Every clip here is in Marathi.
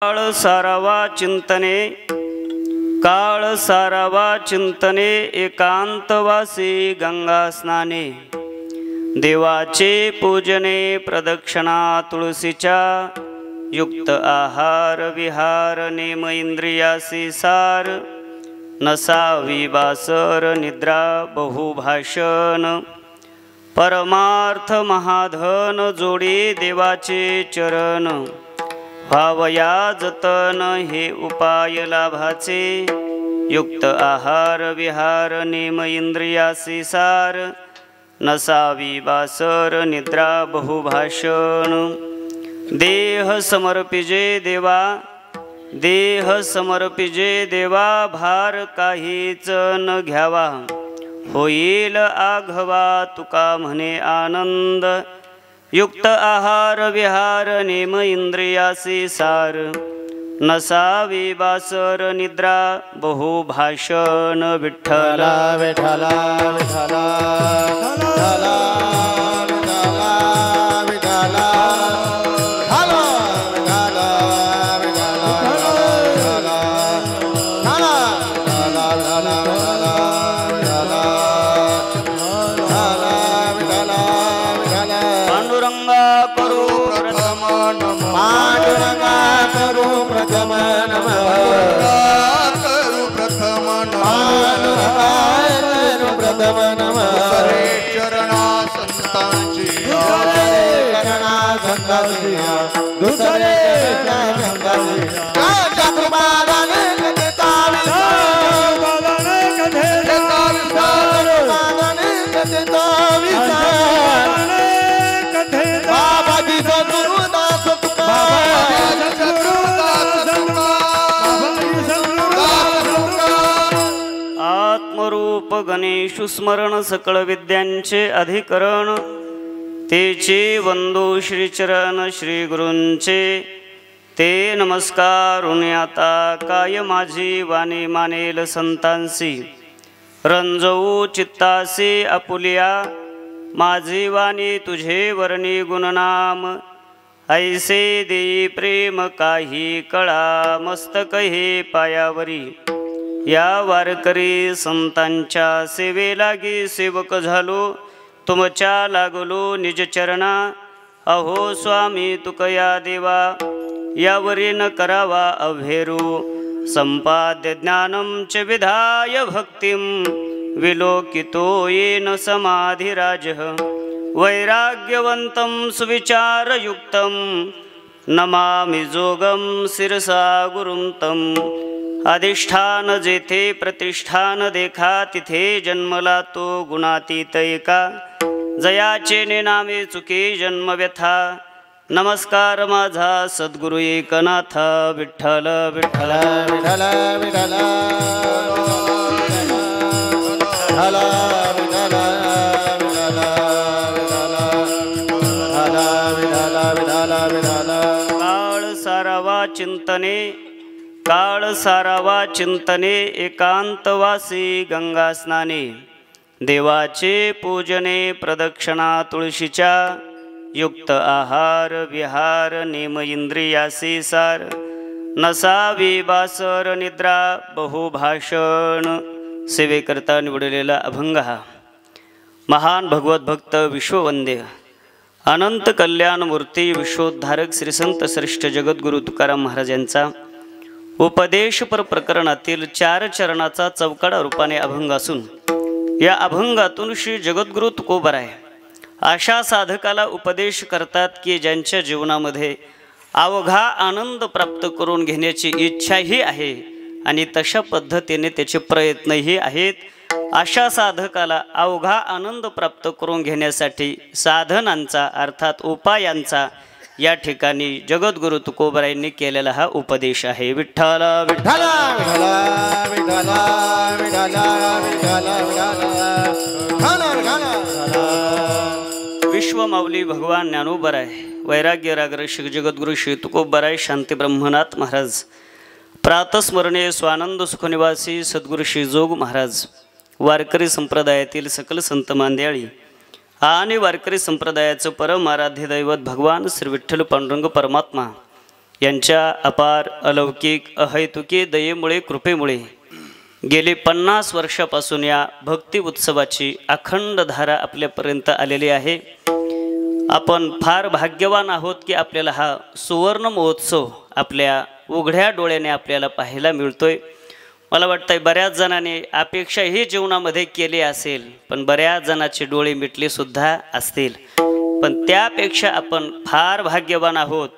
काळ सारावा चिंतने एकांतवासी गंगा स्नाने देवाचे पूजने प्रदक्षिणा तुळशीच्या युक्त आहार विहार नेम इंद्रियासी सार नसावी बासर निद्रा बहुभाषण परमार्थ महाधन जोडी देवाचे चरण भावया जतन हे उपाय लाभाचे युक्त आहार विहार नेम इंद्रियासी सार नसावी बासर निद्रा बहुभाषण देह समर्पिजे देवा भार काहीच न घ्यावा होईल आघवा तुका म्हणे आनंद युक्त आहार विहार नेम इंद्रियासी सार नसावी बासर निद्रा बहुभाषण विठ्ठला विठ्ठला विठ्ठला विठ्ठला आत्मरूप गणेशु स्मरण सकळ विद्यांचे अधिकरण तेचे वंदो श्रीचरण श्री गुरूंचे ते नमस्कारुन आता काय माझी वाणी मानेल संतांसी रंजवू चित्तासी आपुलिया माझी वाणी तुझे वर्णी गुणनाम ऐसे देई प्रेम काही कळा मस्तक हे पायावरी या वारकरी संतांच्या सेवे लागी सेवक झालो तुमच्या लागलो निज चरणा अहो स्वामी तुकया देवा यावरी न करावा अभेरू संपाद्य ज्ञानं च विधाय भक्तिं विलोकितो येन समाधिराजः वैराग्यवन्तं सुविचारयुक्तं नमामि जोगं शिरसा गुरुं तम् अधिष्ठान जेथे प्रतिष्ठान देखा तिथे जन्मला तो गुणातीत एका जयाचे नेनामे चुके जन्म व्यथा नमस्कार माझा सद्गुरु एकनाथ विठ्ठल विठ्ठल विठ्ठल विठ्ठल काळ सारावा चिंतने एकांतवासी गंगा स्नाने देवाचे पूजने प्रदक्षिणा तुळशीच्या युक्त आहार विहार नेम इंद्रियासी सार नसावी बासर निद्रा बहुभाषण सेवेकरता निवडलेला अभंग हा महान भगवत भक्त विश्ववंद्य अनंत कल्याण मूर्ती विश्वोद्धारक श्री संत श्रेष्ठ जगद्गुरु तुकाराम महाराज यांचा उपदेशपर प्रकरणातील 4 चरणाचा चौकडा रूपाने अभंग असून या अभंगातून श्री जगद्गुरु तुकोबराय अशा साधकाला उपदेश करतात की ज्यांच्या जीवनामध्ये अवघा आनंद प्राप्त करून घेण्याची इच्छाही आहे आणि तशा पद्धतीने त्याचे प्रयत्नही आहेत अशा साधकाला अवघा आनंद प्राप्त करून घेण्यासाठी साधनांचा अर्थात उपायांचा या ठिकाणी जगद्गुरु तुकोबरायांनी केलेला हा उपदेश आहे विठ्ठल विठ्ठल विठ्ठल विश्वमाऊली भगवान ज्ञानोबराय वैराग्य रागर श्री जगद्गुरु श्री तुकोबराय शांती ब्रह्मनाथ महाराज प्रातस्मरणीय स्वानंद सुखनिवासी सद्गुरु श्री जोग महाराज वारकरी संप्रदायातील सकल संत मांद्याळी आणि वारकरी संप्रदायाचं परम आराध्य दैवत भगवान श्री विठ्ठल पांडुरंग परमात्मा यांच्या अपार अलौकिक अहैतुकी दयेमुळे कृपेमुळे गेली 50 वर्षापासून या भक्ती उत्सवाची अखंड धारा आपल्यापर्यंत आलेली आहे। आपण फार भाग्यवान आहोत की आपल्याला हा सुवर्ण महोत्सव आपल्या उघड्या डोळ्याने आपल्याला पाहायला मिळतोय। मला वाटतंय बऱ्याच जणांनी अपेक्षा ही जीवनामध्ये केली असेल, पण बऱ्याच जणांचे डोळे मिटले सुद्धा असतील, पण त्यापेक्षा आपण फार भाग्यवान आहोत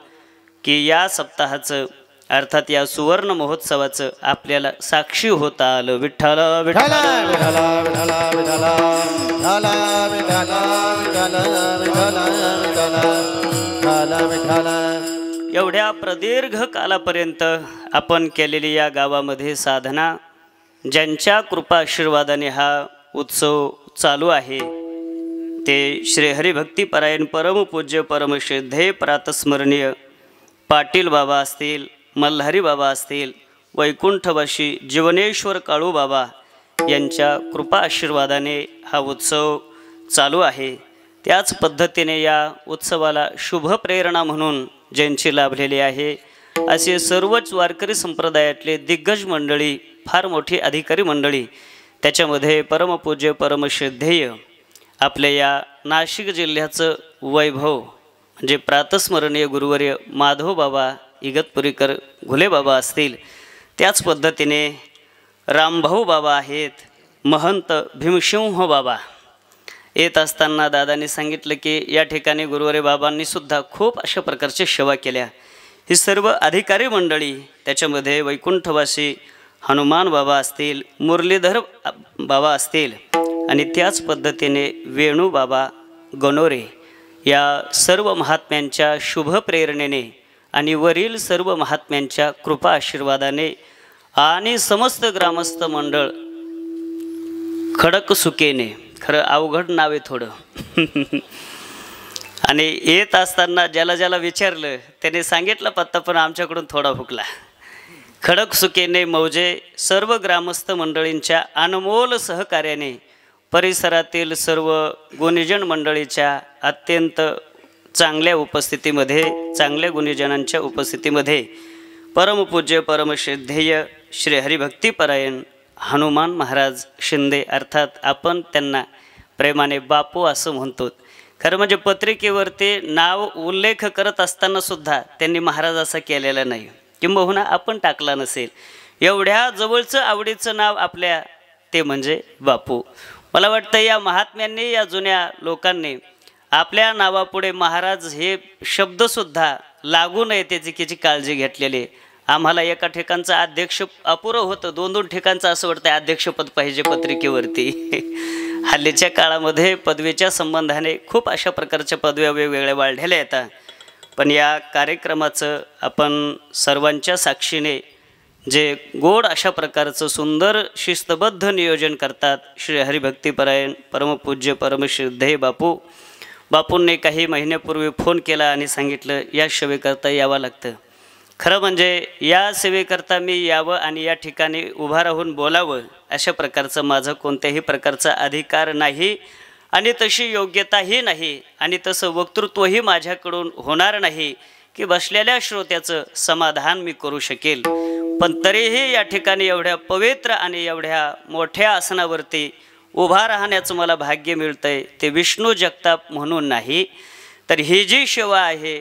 की या सप्ताहाचं अर्थात या सुवर्ण महोत्सवाचं आपल्याला साक्षी होता आलं। विठ्ठल विठ्ठल विठ्ठल विठ्ठल विठ्ठल विठ्ठल विठ्ठल विठ्ठल विठ्ठल विठ्ठल। एवढ्या प्रदीर्घ कालापर्यंत आपण केलेली या गावामध्ये साधना, ज्यांच्या कृपा आशीर्वादाने हा उत्सव चालू आहे ते श्री हरिभक्तीपरायण परमपूज्य परमश्रद्धेय प्रातस्मरणीय पाटील बाबा असतील, मल्हारी बाबा असतील, वैकुंठवासी जीवनेश्वर काळू बाबा यांच्या कृपा आशीर्वादाने हा उत्सव चालू आहे। त्याच पद्धतीने या उत्सवाला शुभ प्रेरणा म्हणून ज्यांची लाभलेली आहे असे सर्वच वारकरी संप्रदायातले दिग्गज मंडळी, फार मोठी अधिकारी मंडळी, त्याच्यामध्ये परमपूज्य परमश्रद्धेय आपल्या या नाशिक जिल्ह्याचं वैभव म्हणजे प्रातस्मरणीय गुरुवर्य माधव बाबा इगतपुरीकर घुले बाबा असतील, त्याच पद्धतीने रामभाऊ बाबा आहेत, महंत भीमसिंह बाबा। येत असताना दादांनी सांगितलं की या ठिकाणी गुरुवर्य बाबांनी सुद्धा खूप अशा प्रकारच्या सेवा केल्या। ही सर्व अधिकारी मंडळी, त्याच्यामध्ये वैकुंठवासी हनुमान बाबा असतील, मुरलीधर बाबा असतील आणि त्याच पद्धतीने वेणू बाबा गणोरे, या सर्व महात्म्यांच्या शुभ प्रेरणेने आणि वरील सर्व महात्म्यांच्या कृपा आशीर्वादाने आणि समस्त ग्रामस्थ मंडळ खडकसुकेने, खरं अवघड नाव आहे थोडं आणि येत असताना ज्याला ज्याला विचारलं त्याने सांगितलं पत्ता, पण आमच्याकडून थोडा हुकला। खडकसुकेने मौजे सर्व ग्रामस्थ मंडळींच्या अनमोल सहकार्याने परिसरातील सर्व गुणीजन मंडळीच्या अत्यंत चांगल्या उपस्थितीमध्ये, चांगल्या गुणीजनांच्या उपस्थितीमध्ये परमपूज्य परमश्रद्धेय श्री हरिभक्तीपरायण हनुमान महाराज शिंदे, अर्थात आपण त्यांना प्रेमाने बापू असं म्हणतो। खरं म्हणजे पत्रिकेवरती नाव उल्लेख करत असताना सुद्धा त्यांनी महाराज असा केलेला नाही, किंबहुना आपण टाकला नसेल। एवढ्या जवळचं आवडीचं नाव आपल्या ते म्हणजे बापू। मला वाटतं या महात्म्यांनी, या जुन्या लोकांनी आपल्या नावापुढे महाराज हे शब्दसुद्धा लागू नये त्याची काळजी घेतलेली। आम्हाला एका ठिकाणचं अध्यक्ष अपुरं होतं, 2-2 ठिकाणचं असं वाटतं अध्यक्षपद पाहिजे पत्रिकेवरती। हल्लीच्या काळामध्ये पदवीच्या संबंधाने खूप अशा प्रकारच्या पदव्या वेगवेगळ्या वाढलेल्या येतात, पण या कार्यक्रमाचं आपण सर्वांच्या साक्षीने जे गोड अशा प्रकारचं सुंदर शिस्तबद्ध नियोजन करतात श्री हरिभक्तीपरायण परमपूज्य परमश्रद्धेय बापूंनी काही महिन्यापूर्वी फोन केला आणि सांगितलं या सेवेकरता यावं लागतं। खरं म्हणजे या सेवेकरता मी यावं आणि या ठिकाणी उभा राहून बोलावं अशा प्रकारचं माझं कोणत्याही प्रकारचा अधिकार नाही आणि तशी योग्यताही नाही आणि तसं वक्तृत्वही माझ्याकडून होणार नाही की बसलेल्या श्रोत्याचं समाधान मी करू शकेल। पण तरीही या ठिकाणी एवढ्या पवित्र आणि एवढ्या मोठ्या आसनावरती उभा राहण्याचं मला भाग्य मिळतंय ते विष्णू जगताप म्हणून नाही, तर ही जी सेवा आहे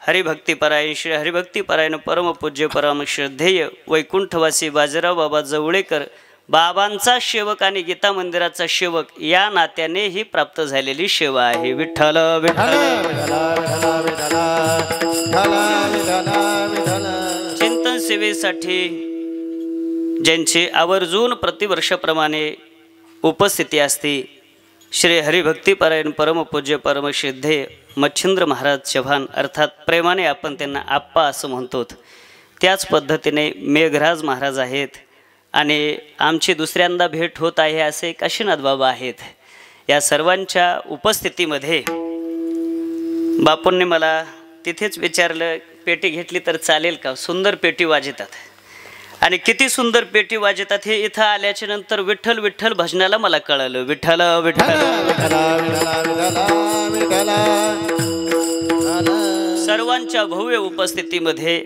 हरिभक्तीपरायण श्री हरिभक्तीपरायण परमपूज्य परमश्रद्धेय वैकुंठवासी बाजीराव बाबा जवळेकर बाबांचा सेवक आणि गीता मंदिराचा सेवक या नात्याने ही प्राप्त झालेली सेवा आहे। विठ्ठल विठ्ठल चिंतन सेवेसाठी ज्यांची आवर्जून प्रतिवर्षाप्रमाणे उपस्थिती असते श्री हरिभक्तीपरायण परमपूज्य परमश्रद्धेय मच्छिंद्र महाराज चव्हाण, अर्थात प्रेमाने आपण त्यांना आप्पा असं म्हणतो, त्याच पद्धतीने मेघराज महाराज आहेत आणि आमची दुसऱ्यांदा भेट होत आहे असे काशीनाथ बाबा आहेत। या सर्वांच्या उपस्थितीमध्ये बापूंनी मला तिथेच विचारलं पेटी घेतली तर चालेल का, सुंदर पेटी वाजतात आणि किती सुंदर पेटी वाजतात हे इथं आल्याच्या नंतर विठ्ठल विठ्ठल भजनाला मला कळालं। विठ्ठल विठ्ठल सर्वांच्या भव्य उपस्थितीमध्ये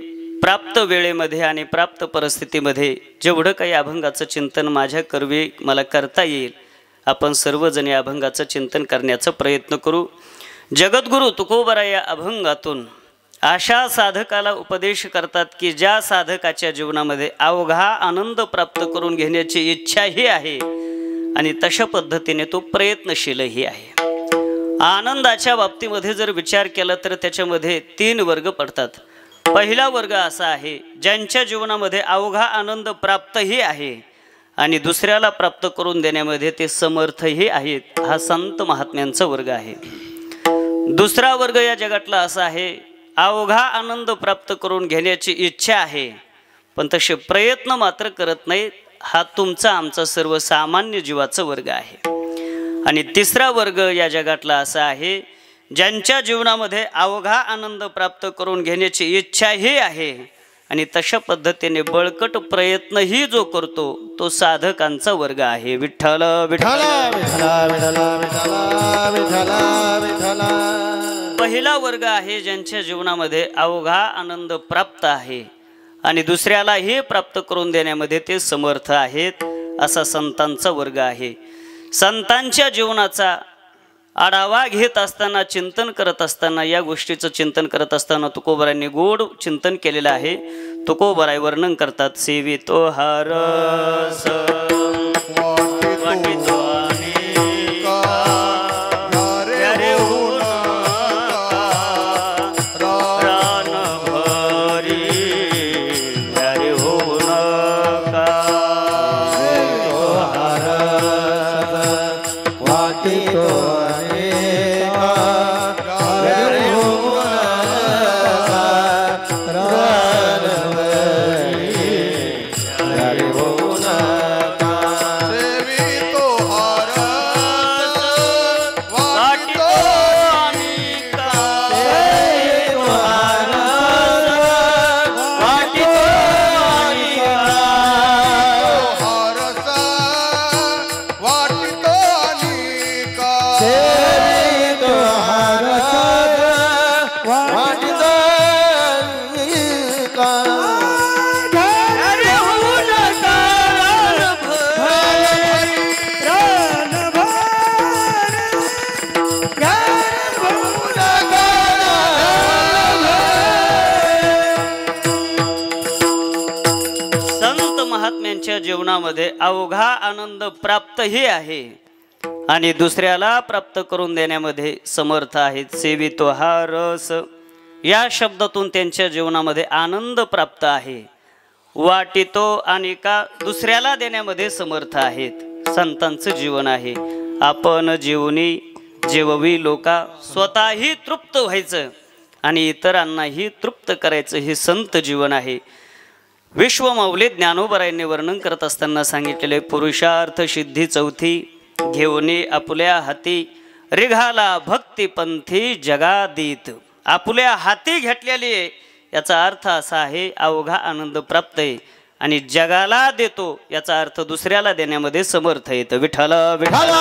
प्राप्त वेळेमध्ये आणि प्राप्त परिस्थितीमध्ये जेवढं काही अभंगाचं चिंतन माझ्या करवी मला करता येईल आपण सर्वजण या अभंगाचं चिंतन करण्याचा प्रयत्न करू. जगद्गुरू तुकोबरा या अभंगातून अशा साधकाला उपदेश करतात की ज्या साधकाच्या जीवनामध्ये अवघा आनंद प्राप्त करून घेण्याची इच्छाही आहे आणि तशा पद्धतीने तो प्रयत्नशीलही आहे. आनंदाच्या बाबतीमध्ये जर विचार केला तर त्याच्यामध्ये 3 वर्ग पडतात. पहिला वर्ग असा आहे ज्यांच्या जीवनामध्ये अवघा आनंद प्राप्तही आहे आणि दुसऱ्याला प्राप्त करून देण्यामध्ये ते समर्थही आहेत. हा संत महात्म्यांचा वर्ग आहे. दुसरा वर्ग या जगातला असा आहे अवघा आनंद प्राप्त करून घेण्याची इच्छा आहे पण तसे प्रयत्न मात्र करत नाहीत. हा तुमचा आमचा सर्वसामान्य जीवाचा वर्ग आहे. आणि तिसरा वर्ग या जगातला असा आहे ज्यांच्या जीवनामध्ये अवघा आनंद प्राप्त करून घेण्याची इच्छाही आहे आणि तशा पद्धतीने बळकट प्रयत्नही जो करतो तो साधकांचा वर्ग आहे. विठ्ठल विठ्ठल पहिला वर्ग आहे ज्यांच्या जीवनामध्ये अवघा आनंद प्राप्त आहे आणि दुसऱ्यालाही प्राप्त करून देण्यामध्ये ते समर्थ आहेत. असा संतांचा वर्ग आहे. संतांच्या जीवनाचा आढावा घेत असताना चिंतन करत असताना या गोष्टीचं चिंतन करत असताना तुकोबरायांनी गोड चिंतन केलेलं आहे. तुकोबराय वर्णन करतात सेवितो हरस वाटितो जीवनामध्ये अवघा आनंद प्राप्तही आहे आणि दुसऱ्याला प्राप्त करून देण्यामध्ये समर्थ आहेत. सेवितो हा रस या शब्दातून त्यांच्या जीवनामध्ये आनंद प्राप्त आहे. वाटितो आणि का दुसऱ्याला देण्यामध्ये समर्थ आहेत. संतांचं जीवन आहे. आपण जीवनी जेववी लोका स्वतःही तृप्त व्हायचं आणि इतरांनाही तृप्त करायचं हे संत जीवन आहे. विश्वमाऊली ज्ञानोबरायांनी वर्णन करत असताना सांगितलेले पुरुषार्थ सिद्धी चौथी घेऊनी आपुल्या हाती रिघाला भक्तिपंथी जगादीत. आपुल्या हाती घेतलेली याचा अर्थ असा आहे अवघा आनंद प्राप्त आहे आणि जगाला देतो याचा अर्थ दुसऱ्याला देण्यामध्ये समर्थ येतं. विठ्ठल विठ्ठल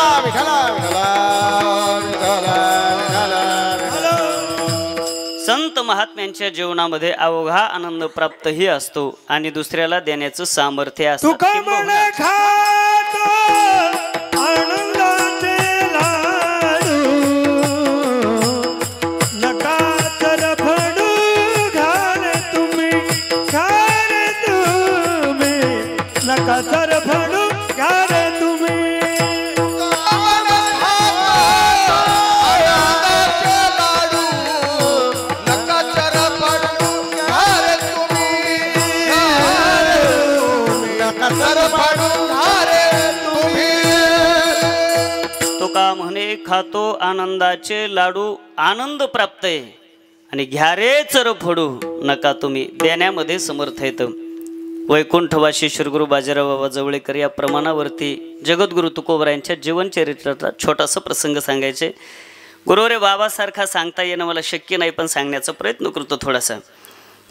संत महात्म्यांच्या जीवनामध्ये अवघा आनंद प्राप्तही असतो आणि दुसऱ्याला देण्याचं सामर्थ्य असतं. तुका म्हणे खातो आनंदाचे लाडू आनंद प्राप्त आहे आणि घ्या रे चर फोडू नका तुम्ही देण्यामध्ये समर्थ येतं. वैकुंठवासी श्रीगुरु बाजीराव बाबा जवळेकर या प्रमाणावरती जगद्गुरु तुकोबरायांच्या जीवनचरित्राचा छोटासा प्रसंग सांगायचे. गुरुवरे बाबासारखा सांगता येणं मला शक्य नाही पण सांगण्याचा प्रयत्न करतो थोडासा.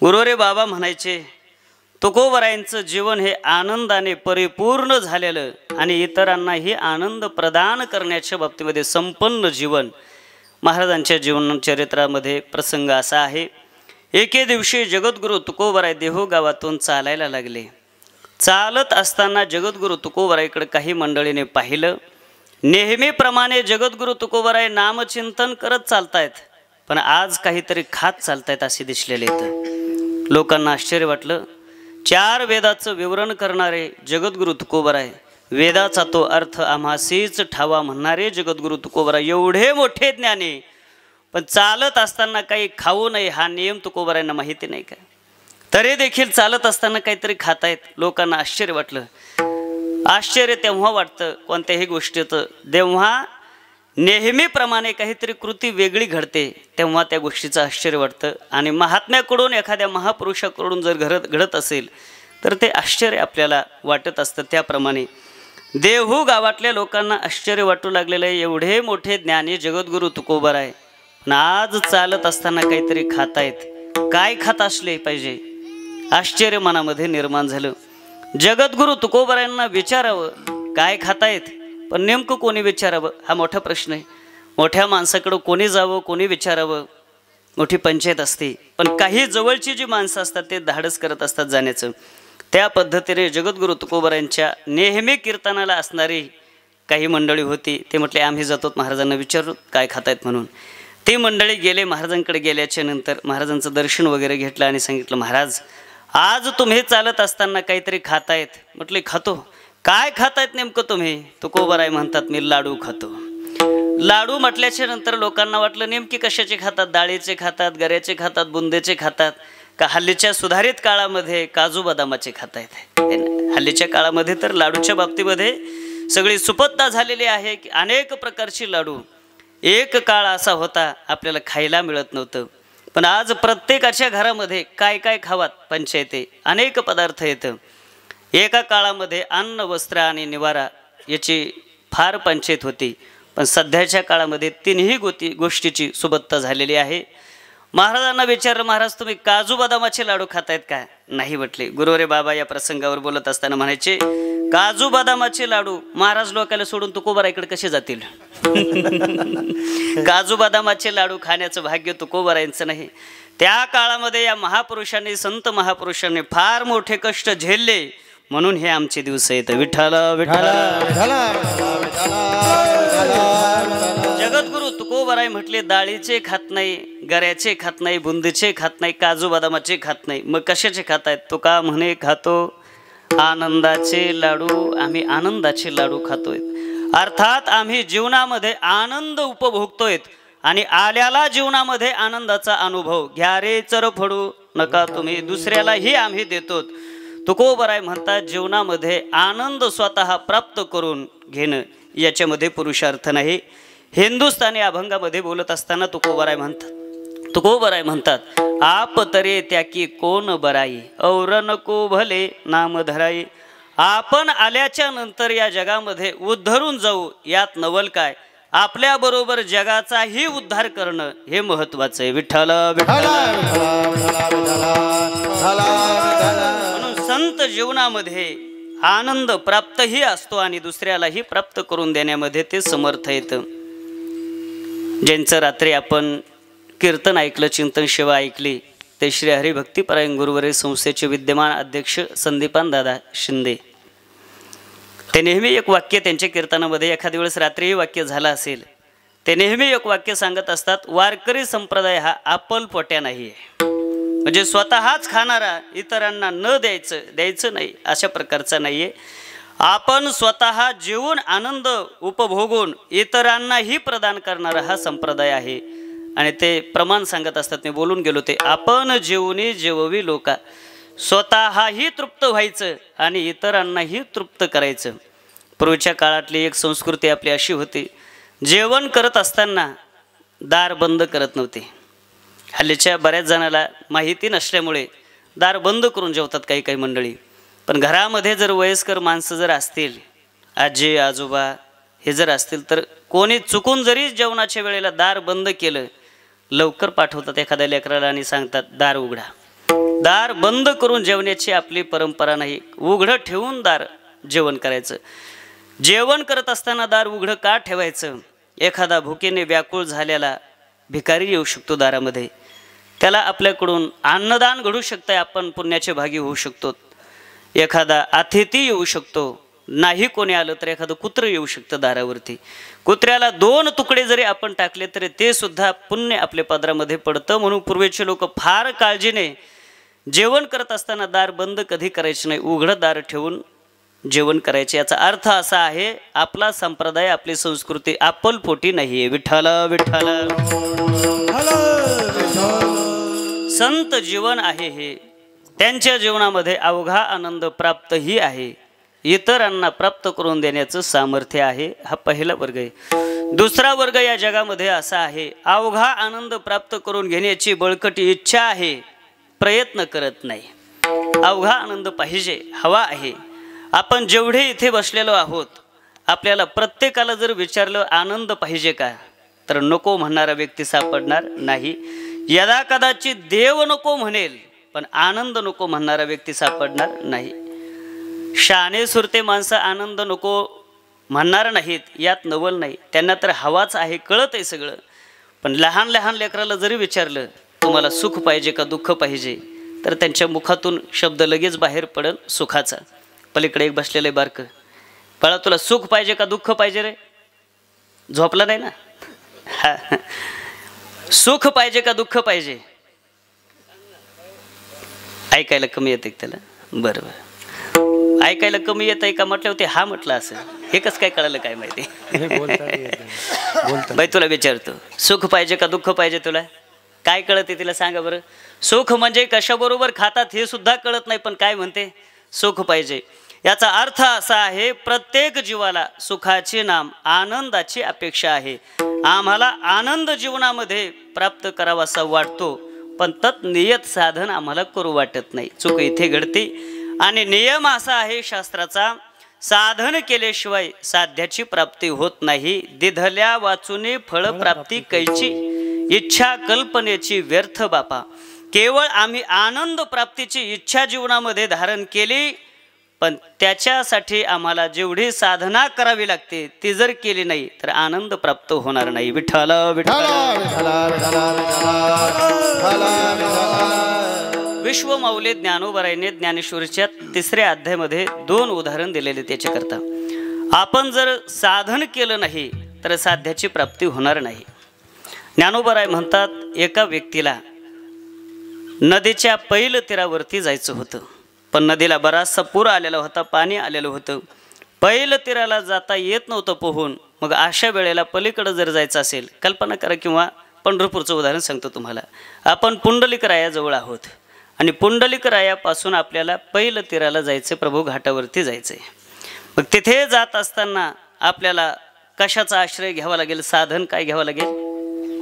गुरुवरे बाबा म्हणायचे तुकोबरायांचं जीवन हे आनंदाने परिपूर्ण झालेलं आणि इतरांनाही आनंद प्रदान करण्याच्या बाबतीमध्ये संपन्न जीवन. महाराजांच्या जीवनचरित्रामध्ये प्रसंग असा आहे एके दिवशी जगद्गुरू तुकोबराय देहू गावातून चालायला लागले. चालत असताना जगद्गुरू तुकोबरायकडे काही मंडळीने पाहिलं. नेहमीप्रमाणे जगद्गुरू तुकोबराय नामचिंतन करत चालतायत, पण आज काहीतरी खात चालतायत असे दिसलेले आहेत. लोकांना आश्चर्य वाटलं. 4 वेदाचं विवरण करणारे जगद्गुरू तुकोबराय, वेदाचा तो अर्थ आम्हासीच ठावा म्हणणारे जगद्गुरू तुकोबराय एवढे मोठे ज्ञानी, पण चालत असताना काही खाऊ नये हा नियम तुकोबरायांना माहिती नाही काय, तरी देखील चालत असताना काहीतरी खातायत. लोकांना आश्चर्य वाटलं. आश्चर्य तेव्हा वाटतं कोणत्याही गोष्टीचं, जेव्हा नेहमीप्रमाणे काहीतरी कृती वेगळी घडते तेव्हा त्या गोष्टीचं आश्चर्य वाटतं. आणि महात्म्याकडून, एखाद्या महापुरुषाकडून जर घडत असेल तर ते आश्चर्य आपल्याला वाटत असतं. त्याप्रमाणे देहू गावातल्या लोकांना आश्चर्य वाटू लागलेलं आहे. एवढे मोठे ज्ञानी जगद्गुरू तुकोबराय पण आज चालत असताना काहीतरी खातायत. काय खात असले पाहिजे, आश्चर्य मनामध्ये निर्माण झालं. जगद्गुरू तुकोबरायांना विचारावं काय खातायत, पण नेमकं कोणी विचारावं हा मोठा प्रश्न आहे. मोठ्या माणसाकडं कोणी जावं, कोणी विचारावं, मोठी पंचायत असते. पण काही जवळची जी माणसं असतात ते धाडस करत असतात जाण्याचं. त्या पद्धतीने जगद्गुरू तुकोबरायांच्या नेहमी कीर्तनाला असणारी काही मंडळी होती. ते म्हटले आम्ही जातो महाराजांना विचारू काय खातायत म्हणून. ते मंडळी गेले. महाराजांकडे गेल्याच्या नंतर महाराजांचं दर्शन वगैरे घेतलं आणि सांगितलं, महाराज आज तुम्ही चालत असताना काहीतरी खातायत. म्हटले खातो. काय खातायत नेमकं तुम्ही? तुकोबराय म्हणतात मी लाडू खातो. लाडू म्हटल्याच्या नंतर लोकांना वाटलं नेमकी कशाचे खातात, डाळीचे खातात, गऱ्याचे खातात, बुंदेचे खातात, का हल्लीच्या सुधारित काळामध्ये काजू बदामाचे खातायत. हल्लीच्या काळामध्ये तर लाडूच्या बाबतीमध्ये सगळी सुपत्ता झालेली आहे की अनेक प्रकारची लाडू. एक काळ असा होता आपल्याला खायला मिळत नव्हतं, पण आज प्रत्येकाच्या घरामध्ये काय काय खावात पंचायते, अनेक पदार्थ येतं. एका काळामध्ये अन्न, वस्त्र आणि निवारा याची फार पंचायत होती, पण सध्याच्या काळामध्ये तिन्ही गोष्टीची सुबत्ता झालेली आहे. महाराजांना विचारलं, महाराज तुम्ही काजू बदामाचे लाडू खातायत का? नाही म्हटले. गुरुवरे बाबा या प्रसंगावर बोलत असताना म्हणायचे, काजू बदामाचे लाडू महाराज लोकांना सोडून तुकोबरायकडे कसे जातील? काजू बदामाचे लाडू खाण्याचं भाग्य तुकोबरायांचं नाही. त्या काळामध्ये या महापुरुषांनी, संत महापुरुषांनी फार मोठे कष्ट झेलले, म्हणून हे आमचे दिवस आहेत. विठ्ठल विठ्ठल. जगद्गुरू तुकोबराय म्हटले डाळीचे खात नाही, गऱ्याचे खात नाही, बुंदीचे खात नाही, काजू बदामाचे खात नाही. मग कशाचे खातायत? तुका म्हणे खातो आनंदाचे लाडू. आम्ही आनंदाचे लाडू खातोय, अर्थात आम्ही जीवनामध्ये आनंद उपभोगतोय आणि आल्याला जीवनामध्ये आनंदाचा अनुभव घ्या रे चरफडू नका तुम्ही, दुसऱ्यालाही आम्ही देतो. तुकोबराय म्हणतात जीवनामध्ये आनंद स्वतः प्राप्त करून घेणं याच्यामध्ये पुरुषार्थ नाही. हिंदुस्थानी अभंगामध्ये बोलत असताना तुकोबराय म्हणतात आप तरे त्या की कोण बराई, और नको भले नाम धराई. आपण आल्याच्या नंतर या जगामध्ये उद्धरून जाऊ यात नवल काय, आपल्याबरोबर जगाचाही उद्धार करणं हे महत्वाचं आहे. विठ्ठल विठ्ठल. म्हणून संत जीवनामध्ये आनंद प्राप्तही असतो आणि दुसऱ्यालाही प्राप्त करून देण्यामध्ये ते समर्थ येतं. ज्यांचं रात्री आपण कीर्तन ऐकलं, चिंतन सेवा ऐकली, ते श्री हरिभक्तीपरायण गुरुवरे संस्थेचे विद्यमान अध्यक्ष संदीपान दादा शिंदे. ते नेहमी एक वाक्य त्यांच्या कीर्तनामध्ये, एखाद्या वेळेस रात्रीही वाक्य झालं असेल, ते नेहमी एक वाक्य सांगत असतात, वारकरी संप्रदाय हा आपलपोट्या नाही आहे. म्हणजे स्वतःच खाणारा इतरांना न द्यायचं नाही अशा प्रकारचा नाही आहे. आपण स्वतः जेवून आनंद उपभोगून इतरांनाही प्रदान करणारा हा संप्रदाय आहे. आणि ते प्रमाण सांगत असतात, मी बोलून गेलो ते, आपण जेवणी जेववी लोका, स्वतःही तृप्त व्हायचं आणि इतरांनाही तृप्त करायचं. पूर्वीच्या काळातली एक संस्कृती आपली अशी होती, जेवण करत असताना दार बंद करत नव्हते. हल्लीच्या बऱ्याच जणाला माहिती नसल्यामुळे दार बंद करून जेवतात काही काही मंडळी. पण घरामध्ये जर वयस्कर माणसं जर असतील, आजी आजोबा हे जर असतील, तर कोणी चुकून जरी जेवणाच्या वेळेला दार बंद केलं, लवकर पाठवतात एखाद्या लेकराला आणि सांगतात दार उघडा. दार बंद करून जेवण्याची आपली परंपरा नाही, उघडं ठेवून दार जेवण करायचं. जेवण करत असताना दार उघडं का ठेवायचं? एखादा भुकेने व्याकुळ झालेला भिकारी येऊ शकतो दारामध्ये, त्याला आपल्याकडून अन्नदान घडू शकतं, आपण पुण्याचे भागी होऊ शकतो. एखादा अतिथी येऊ शकतो, नाही कोणी आलं तर एखादं कुत्रं येऊ शकतं दारावरती. कुत्र्याला 2 तुकडे जरी आपण टाकले तरी ते सुद्धा पुण्य आपल्या पदरामध्ये पडतं. म्हणून पूर्वीचे लोक फार काळजीने जेवण करत असताना दार बंद कधी करायचे नाही, उघडं दार ठेवून जेवण करायचे. याचा अर्थ असा आहे, आपला संप्रदाय, आपली संस्कृती आपलपोटी नाही आहे. विठ्ठल विठ्ठल. संत जीवन आहे हे, त्यांच्या जीवनामध्ये अवघा आनंद प्राप्तही आहे, इतरांना प्राप्त करून देण्याचं सामर्थ्य आहे. हा पहिला वर्ग आहे. दुसरा वर्ग या जगामध्ये असा आहे, अवघा आनंद प्राप्त करून घेण्याची बळकटी इच्छा आहे, प्रयत्न करत नाही. अवघा आनंद पाहिजे, हवा आहे. आपण जेवढे इथे बसलेलो आहोत, आपल्याला प्रत्येकाला जर विचारलं आनंद पाहिजे का, तर नको म्हणणारा व्यक्ती सापडणार नाही. यदा कदाचित देव नको म्हणेल, पण आनंद नको म्हणणारा व्यक्ती सापडणार नाही. शाने सुरते माणसं आनंद नको म्हणणार नाहीत, यात नवल नाही. त्यांना तर हवाच आहे, कळत आहे सगळं. पण लहान लहान लेकराला जरी विचारलं तुम्हाला सुख पाहिजे का दुःख पाहिजे, तर त्यांच्या मुखातून शब्द लगेच बाहेर पडेल सुखाचा. पलीकडे एक बसलेलं बारकं, बाळा तुला सुख पाहिजे का दुःख पाहिजे रे? झोपला नाही ना? सुख पाहिजे का दुःख पाहिजे? ऐकायला कमी येते त्याला. बरोबर, ऐकायला कमी येत आहे का म्हटलं ते हा म्हटलं असं, हे कसं काय कळालं काय माहिती. बाई तुला विचारतो, सुख पाहिजे का दुःख पाहिजे? तुला काय कळते तिला सांगा बरं. सुख म्हणजे कशाबरोबर खातात हे सुद्धा कळत नाही, पण काय म्हणते सुख पाहिजे. याचा अर्थ असा आहे, प्रत्येक जीवाला सुखाचे नाम आनंदाची अपेक्षा आहे. आम्हाला आनंद जीवनामध्ये प्राप्त करावासा वाटतो, पण तत् नियत साधन आम्हाला करू वाटत नाही. चूक इथे घडते. आणि नियम असा आहे शास्त्राचा, साधन केल्याशिवाय साध्याची प्राप्ती होत नाही. दिधल्या वाचुने फळ प्राप्ती कैची, इच्छा कल्पनेची व्यर्थ बापा. केवळ आम्ही आनंद प्राप्तीची इच्छा जीवनामध्ये धारण केली, पण त्याच्यासाठी आम्हाला जेवढी साधना करावी लागते ती जर केली नाही तर आनंद प्राप्त होणार नाही. विठ्ठल विठ्ठल. विश्वमाऊली ज्ञानोबरायने ज्ञानेश्वरीच्या 3ऱ्या अध्यायामध्ये 2 उदाहरण दिलेले त्याच्याकरता. आपण जर साधन केलं नाही तर साध्याची प्राप्ती होणार नाही. ज्ञानोबराय म्हणतात, एका व्यक्तीला नदीच्या पैल तीरावरती जायचं होतं, पण नदीला बराचसा पूर आलेला होता, पाणी आलेलं होतं. पैल तीराला जाता येत नव्हतं पोहून. मग अशा वेळेला पलीकडं जर जायचं असेल, कल्पना करा, किंवा पंढरपूरचं उदाहरण सांगतो तुम्हाला. आपण पुंडलिकरायाजवळ आहोत आणि पुंडलिकरायापासून आपल्याला पैल तीराला जायचं, प्रभू घाटावरती जायचं आहे. मग तिथे जात असताना आपल्याला कशाचा आश्रय घ्यावा लागेल? साधन काय घ्यावं लागेल?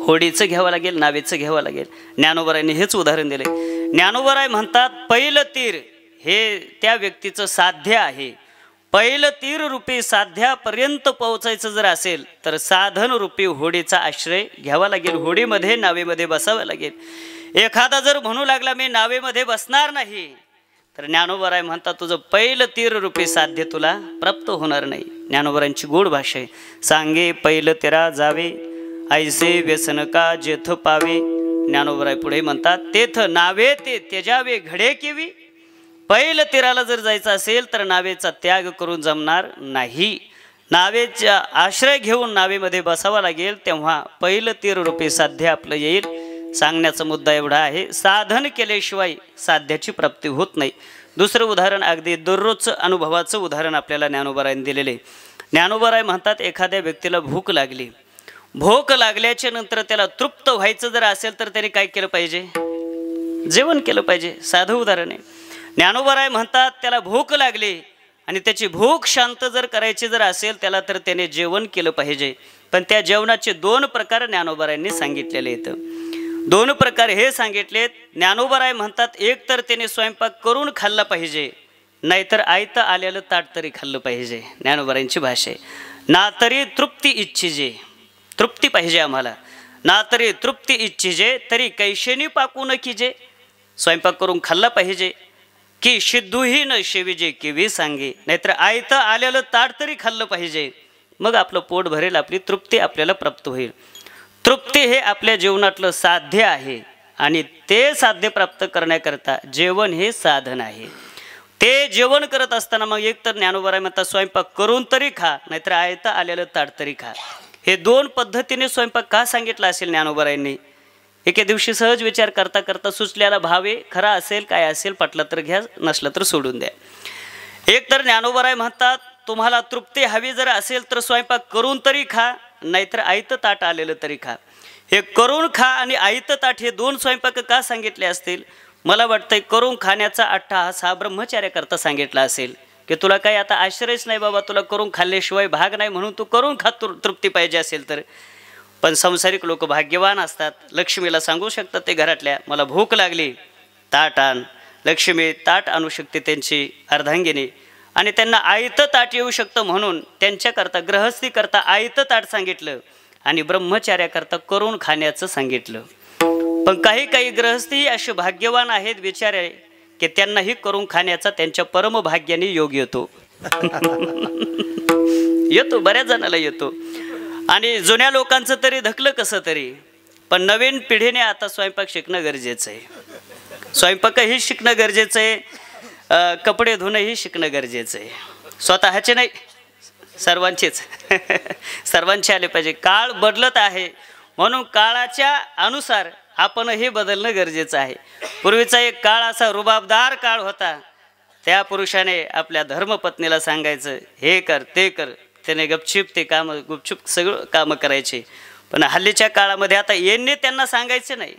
होडीचं घ्यावं लागेल, नावेचं घ्यावं लागेल. ज्ञानोबरायने हेच उदाहरण दिले. ज्ञानोबराय म्हणतात, पैल तीर हे त्या व्यक्तीचं साध्य आहे. पैल तीर रूपी साध्यापर्यंत पोहोचायचं जर असेल तर साधन रूपी होडीचा आश्रय घ्यावा लागेल. होडीमध्ये, नावेमध्ये बसावं लागेल. एखादा जर म्हणू लागला मी नावेमध्ये बसणार नाही, तर ज्ञानोबराय म्हणतात तुझं पैल तीर रूपी साध्य तुला प्राप्त होणार नाही. ज्ञानोबरायांची गोड भाषा आहे. सांगे पैल तीरा जावे, ऐसे व्यसन का जेथ पावे. ज्ञानोबराय पुढे म्हणतात, तेथ नावे ते त्यजावे घडे केवी. पैल तीराला जर जायचं असेल तर नावेचा त्याग करून जमणार नाही. नावेचा आश्रय घेऊन नावेमध्ये बसावं लागेल, तेव्हा पैल तीर रूपी साध्य आपलं येईल. सांगण्याचा मुद्दा एवढा आहे, साधन केल्याशिवाय साध्याची प्राप्ती होत नाही. दुसरं उदाहरण अगदी दररोजचं अनुभवाचं उदाहरण आपल्याला ज्ञानोबरायांनी दिलेले. ज्ञानोबराय म्हणतात, एखाद्या व्यक्तीला भूक लागली. भूक लागल्याच्या नंतर त्याला तृप्त व्हायचं जर असेल तर त्याने काय केलं पाहिजे? जेवण केलं पाहिजे. साधं उदाहरण आहे. ज्ञानोबराय म्हणतात, त्याला भूक लागली आणि त्याची भूक शांत जर करायची जर असेल त्याला, तर त्याने जेवण केलं पाहिजे. पण त्या जेवणाचे 2 प्रकार ज्ञानोबरायांनी सांगितलेले आहेत. 2 प्रकार हे सांगितलेत. ज्ञानोबराय म्हणतात, एक तर त्याने स्वयंपाक करून खाल्ला पाहिजे, नाहीतर आयतं आलेलं ताट तरी खाल्लं पाहिजे. ज्ञानोबरायांची भाषा आहे. ना तरी तृप्ती इच्छिजे, तृप्ती पाहिजे आम्हाला. ना तरी तृप्ती इच्छिजे तरी कैशेनी पाकू न कीजे. स्वयंपाक करून खाल्ला पाहिजे की शिद्धूही न शेविजे केवी सांगे. नाहीतर आयतं आलेलं ताट तरी खाल्लं पाहिजे, मग आपलं पोट भरेल, आपली तृप्ती आपल्याला प्राप्त होईल. तृप्ती हे आपल्या जीवनातलं साध्य आहे. आणि ते साध्य प्राप्त करण्याकरता जेवण हे साधन आहे. ते जेवण करत असताना मग एक तर ज्ञानोबा म्हणतात स्वयंपाक करून तरी खा, नाहीतर आयतं आलेलं ताट तरी खा. हे दोन पद्धतीने स्वयंपाक का सांगितला असेल ज्ञानोबारायांनी? एके दिवशी सहज विचार करता करता सुचलेला भावे खरा असेल, काय असेल, पटलं तर घ्या, नसलं तर सोडून द्या. एक तर ज्ञानोबाराय म्हणतात तुम्हाला तृप्ती हवी जर असेल तर स्वयंपाक करून तरी खा, नाहीतर आयतं ताट आलेलं तरी खा. हे करून खा आणि आयतं ताट हे दोन स्वयंपाक का सांगितले असतील? मला वाटतंय करून खाण्याचा अट्टहास हा ब्रह्मचार्याकरता सांगितला असेल की तुला काही आता आश्रयच नाही बाबा, तुला करून खाल्ल्याशिवाय भाग नाही, म्हणून तू करून खा तृप्ती पाहिजे असेल तर. पण संसारिक लोक भाग्यवान असतात, लक्ष्मीला सांगू शकतात ते घरातल्या मला भूक लागली ताट आण, लक्ष्मी ताट आणू शकते त्यांची अर्धांगिनी, आणि त्यांना आयतं ताट येऊ शकतं म्हणून त्यांच्याकरता गृहस्थीकरता आयतं ताट सांगितलं आणि ब्रह्मचार्याकरता करून खाण्याचं सांगितलं. पण काही काही गृहस्थी असे भाग्यवान आहेत बिचारे की त्यांनाही करून खाण्याचा त्यांच्या परमभाग्याने योग येतो. येतो, बऱ्याच जणाला येतो. आणि जुन्या लोकांचं तरी धकलं कसं तरी, पण नवीन पिढीने आता स्वयंपाक शिकणं गरजेचं आहे. स्वयंपाकही शिकणं गरजेचं आहे, कपडे धुणंही शिकणं गरजेचं आहे. स्वतःचे नाही, सर्वांचेच. सर्वांचे आले पाहिजे. काळ बदलत आहे म्हणून काळाच्या अनुसार आपणही बदलणं गरजेचं आहे. पूर्वीचा एक काळ असा रुबाबदार काळ होता. त्या पुरुषाने आपल्या धर्मपत्नीला सांगायचं हे कर ते कर, त्याने गपचिप ते कामं गुपचूप सगळं कामं करायचे. पण हल्लीच्या काळामध्ये आता यांनी त्यांना सांगायचं नाही,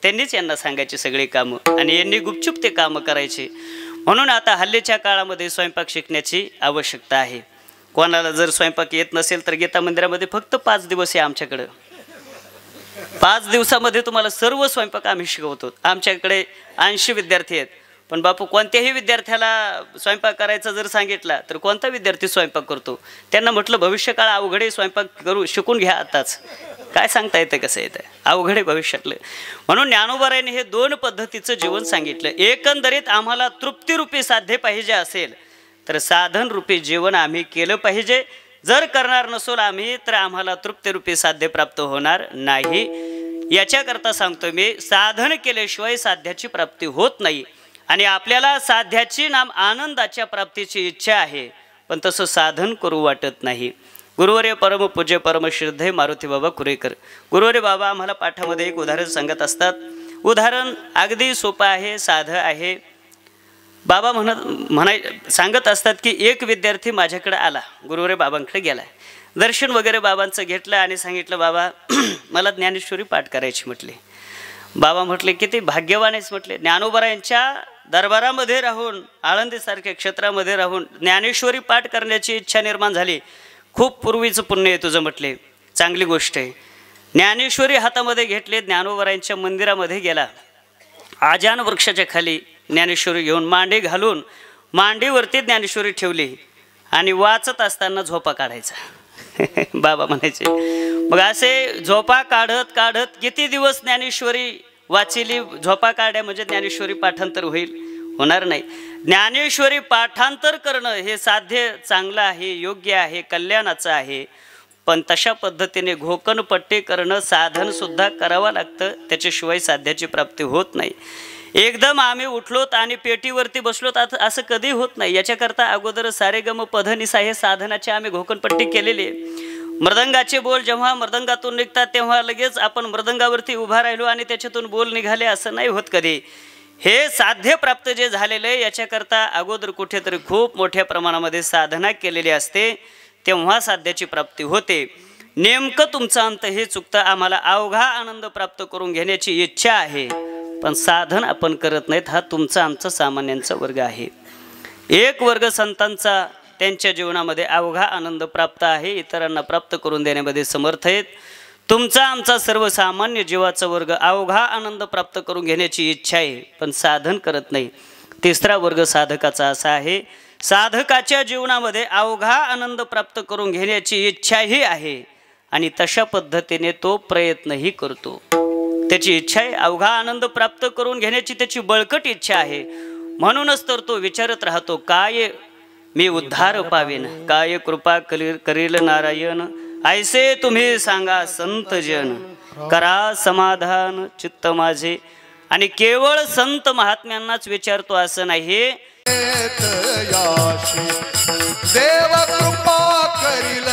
त्यांनीच यांना सांगायचे सगळे कामं आणि यांनी गुपचूप ते कामं करायचे. म्हणून आता हल्लीच्या काळामध्ये स्वयंपाक शिकण्याची आवश्यकता आहे. कोणाला जर स्वयंपाक येत नसेल तर गीता मंदिरामध्ये फक्त 5 दिवस आहे आमच्याकडं. 5 दिवसामध्ये तुम्हाला सर्व स्वयंपाक आम्ही शिकवतो. आमच्याकडे 80 विद्यार्थी आहेत. पण बापू कोणत्याही विद्यार्थ्याला स्वयंपाक करायचा जर सांगितला तर कोणता विद्यार्थी स्वयंपाक करतो? त्यांना म्हटलं भविष्यकाळ अवघडे, स्वयंपाक शिकून घ्या आताच. काय सांगता येतं कसं येतं, अवघडे भविष्यातलं. म्हणून ज्ञानोबारायांनी हे 2 पद्धतीचं जीवन सांगितलं. एकंदरीत आम्हाला तृप्तिरूपी साध्य पाहिजे असेल तर साधनरूपी जीवन आम्ही केलं पाहिजे. जर करणार नसोल आम्ही तर आम्हाला तृप्तिरूपी साध्य प्राप्त होणार नाही. याच्याकरता सांगतो मी, साधन केल्याशिवाय साध्याची प्राप्ती होत नाही. आणि आपल्याला साध्याची नाम आनंदाच्या प्राप्तीची इच्छा आहे, पण तसं साधन करू वाटत नाही. गुरुवर्य परमपूज्य परमश्रद्धेय मारुती बाबा कुरेकर गुरुवर्य बाबा आम्हाला पाठामध्ये एक उदाहरण सांगत असतात. उदाहरण अगदी सोपं आहे, साधं आहे. बाबा सांगत असतात की एक विद्यार्थी माझ्याकडे आला, गुरुवर्य बाबांकडे गेला, दर्शन वगैरे बाबांचं घेतलं आणि सांगितलं बाबा मला ज्ञानेश्वरी पाठ करायची म्हटले. बाबा म्हटले किती भाग्यवान आहेस म्हटले, ज्ञानोबारायांच्या दरबारामध्ये राहून, आळंदीसारख्या क्षेत्रामध्ये राहून ज्ञानेश्वरी पाठ करण्याची इच्छा निर्माण झाली. खूप पूर्वीचं पुण्य आहे तुझं म्हटले, चांगली गोष्ट आहे. ज्ञानेश्वरी हातामध्ये घेतले, ज्ञानोबारायांच्या मंदिरामध्ये गेला, आजान वृक्षाच्या खाली ज्ञानेश्वरी घेऊन मांडी घालून मांडीवरती ज्ञानेश्वरी ठेवली आणि वाचत असताना झोपा काढायचा. बाबा म्हणायचे. मग असे झोपा काढत काढत किती दिवस ज्ञानेश्वरी वाचिली. झोपा काढ्या म्हणजे ज्ञानेश्वरी पाठांतर होईल, होणार नाही. ज्ञानेश्वरी पाठांतर करणं हे साध्य चांगलं आहे, योग्य आहे, कल्याणाचं आहे. पण तशा पद्धतीने घोकणपट्टी करणं साधनसुद्धा करावं लागतं, त्याच्याशिवाय साध्याची प्राप्ती होत नाही. एकदम आम्ही उठलोत आणि पेटीवरती बसलोत असं कधी होत नाही. याच्याकरता अगोदर सारेगम पधनिसा हे साधनाची आम्ही घोकणपट्टी केलेली आहे. मृदंगाचे बोल जेव्हा मृदंगातून निघतात तेव्हा लगेच आपण मृदंगावरती उभा राहिलो आणि त्याच्यातून बोल निघाले असं नाही होत कधी. हे साध्य प्राप्त जे झालेलं आहे याच्याकरता अगोदर कुठेतरी खूप मोठ्या प्रमाणामध्ये साधना केलेली असते, तेव्हा साध्याची प्राप्ती होते. नेमकं तुमचं अंत हे चुकतं. आम्हाला अवघा आनंद प्राप्त करून घेण्याची इच्छा आहे, पण साधन आपण करत नाहीत. हा तुमचा आमचा सामान्यांचा वर्ग आहे. एक वर्ग संतांचा त्यांच्या जीवनामध्ये अवघा आनंद प्राप्त आहे, इतरांना प्राप्त करून देण्यामध्ये समर्थ आहेत. तुमचा आमचा सर्वसामान्य जीवाचा वर्ग अवघा आनंद प्राप्त करून घेण्याची इच्छा आहे, पण साधन करत नाही. तिसरा वर्ग साधकाचा असा आहे, साधकाच्या जीवनामध्ये अवघा आनंद प्राप्त करून घेण्याची इच्छाही आहे आणि तशा पद्धतीने तो प्रयत्नही करतो. त्याची इच्छा आहे, अवघा आनंद प्राप्त करून घेण्याची त्याची बळकट इच्छा आहे. म्हणूनच तर तो विचारत राहतो, काय मी उद्धार पावेन, काय कृपा करील नारायण, ऐसे तुम्ही सांगा संत जन, करा समाधान चित्त माझे, आणि केवळ संत महात्म्यांनाच विचारतो असं नाही। देव कृपा करील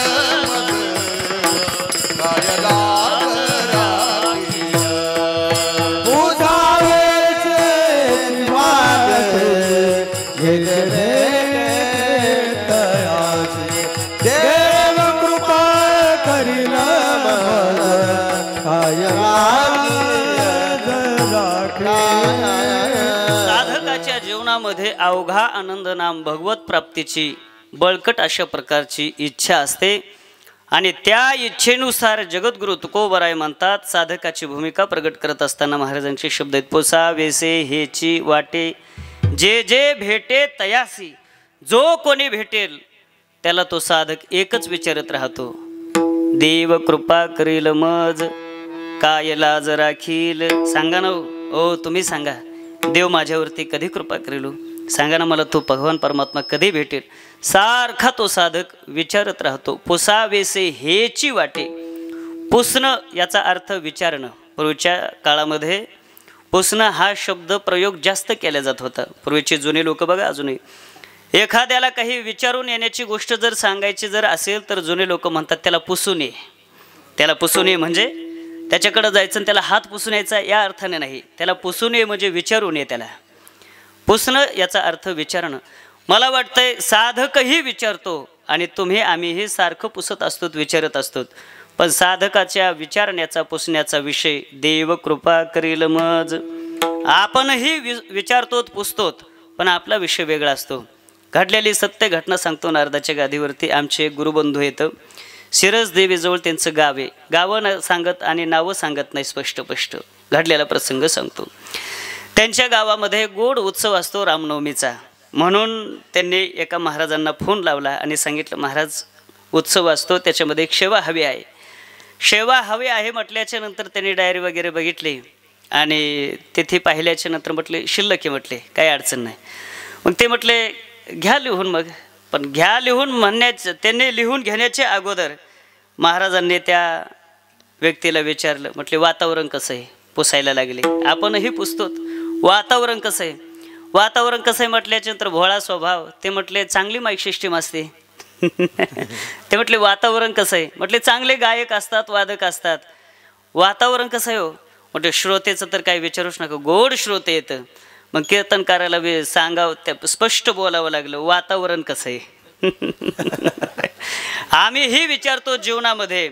साधकाच्या जीवनामध्ये अवघा आनंद नाम भगवत प्राप्तीची बळकट अशा प्रकारची इच्छा असते आणि त्या इच्छेनुसार जगद्गुरु तुकोबराय म्हणतात, साधकाची भूमिका प्रगट करत असताना महाराजांचे शब्द आहेत, पोसा वेसे हेची वाटे जे जे भेटे तयासी। जो कोणी भेटेल त्याला तो साधक एकच विचारत राहतो, देव कृपा करील मज काय लाज राखील। सांगा ना ओ, तुम्ही सांगा देव माझ्यावरती कधी कृपा करेल, सांगा ना मला तो भगवान परमात्मा कधी भेटेल। सारखा तो साधक विचारत राहतो। पुसावेसे हेची वाटे, पुसणं याचा अर्थ विचारणं। पूर्वीच्या काळामध्ये पुसणं हा शब्द प्रयोग जास्त केला जात होता। पूर्वीचे जुने लोक बघा, अजूनही एखाद्याला काही विचारून येण्याची गोष्ट जर सांगायची जर असेल तर जुने लोक म्हणतात त्याला पुसून ये। त्याला पुसून ये म्हणजे त्याच्याकडे जायचं आणि त्याला हात पुसून यायचा या अर्थाने नाही, त्याला पुसून ये म्हणजे विचारून ये। त्याला पुसणं याचा अर्थ विचारणं। मला वाटतंय साधकही विचारतो आणि तुम्ही आम्हीही सारखं पुसत असतो, विचारत असतो, पण साधकाच्या विचारण्याचा पुसण्याचा विषय देव कृपा करील मज। आपणही विचारतो पुसतो, पण आपला विषय वेगळा असतो। घडलेली सत्य घटना सांगतो। नारदाच्या गादीवरती आमचे गुरुबंधू येतं, शिरस देवीजवळ त्यांचं गाव आहे। गावं सांगत आणि नावं सांगत नाही, स्पष्ट घडलेला प्रसंग सांगतो। त्यांच्या गावामध्ये गोड उत्सव असतो रामनवमीचा, म्हणून त्यांनी एका महाराजांना फोन लावला आणि सांगितलं, महाराज उत्सव असतो, त्याच्यामध्ये एक शेवा हवी आहे। शेवा हवी आहे म्हटल्याच्या नंतर त्यांनी डायरी वगैरे बघितली आणि तिथे पाहिल्याच्या नंतर म्हटले शिल्लक आहे, म्हटले काही अडचण नाही। मग ते म्हटले घ्या लिहून। मग पण घ्या लिहून म्हणण्याचं, त्यांनी लिहून घेण्याच्या अगोदर महाराजांनी त्या व्यक्तीला विचारलं, म्हटले वातावरण कसं आहे? पुसायला लागले। आपणही पुसतो, वातावरण कसं आहे? वातावरण कसं आहे म्हटल्याच्या नंतर भोळा स्वभाव, ते म्हटले चांगली माईक सिस्टीम असते। ते म्हटले वातावरण कसं आहे? म्हटले चांगले गायक असतात, वादक असतात। वातावरण कसं आहे हो? म्हटले श्रोतेचं तर काही विचारूच नका, गोड श्रोते येतं। मग कीर्तनकाराला सांगावं, त्या स्पष्ट बोलावं लागलं, वातावरण कसं आहे? आम्हीही विचारतो जीवनामध्ये,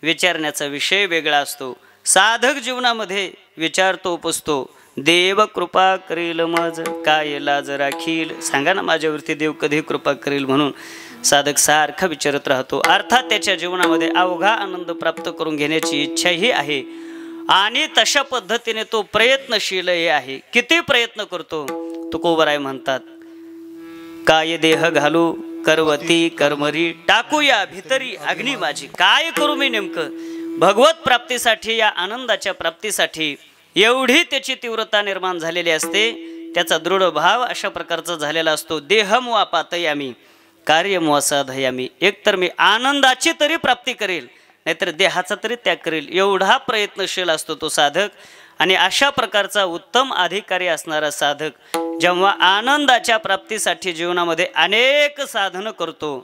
विचारण्याचा विषय वेगळा असतो। साधक जीवनामध्ये विचारतो पुसतो, देव कृपा करील मज काय लाज राखील। सांगा ना माझ्यावरती देव कधी कृपा करेल, म्हणून साधक सारखा विचारत राहतो। अर्थात त्याच्या जीवनामध्ये अवघा आनंद प्राप्त करून घेण्याची इच्छाही आहे आणि तशा पद्धतीने तो प्रयत्नशीलही आहे। किती प्रयत्न करतो? तुकोबराय म्हणतात, काय देह घालू करवती कर्मरी टाकूया भितरी अग्नी माझी। काय करू मी नेमकं भगवत प्राप्तीसाठी, या आनंदाच्या प्राप्तीसाठी? एवढी त्याची तीव्रता निर्माण झालेली असते, त्याचा दृढ भाव अशा प्रकारचा झालेला असतो। देहमुआ पातयामी कार्यमुआ साधयामी। एकतर मी आनंदाची तरी प्राप्ती करेल, नाहीतर देहाचा तरी त्याग करेल, एवढा प्रयत्नशील असतो तो साधक। आणि अशा प्रकारचा उत्तम अधिकारी असणारा साधक जेव्हा आनंदाच्या प्राप्तीसाठी जीवनामध्ये अनेक साधनं करतो,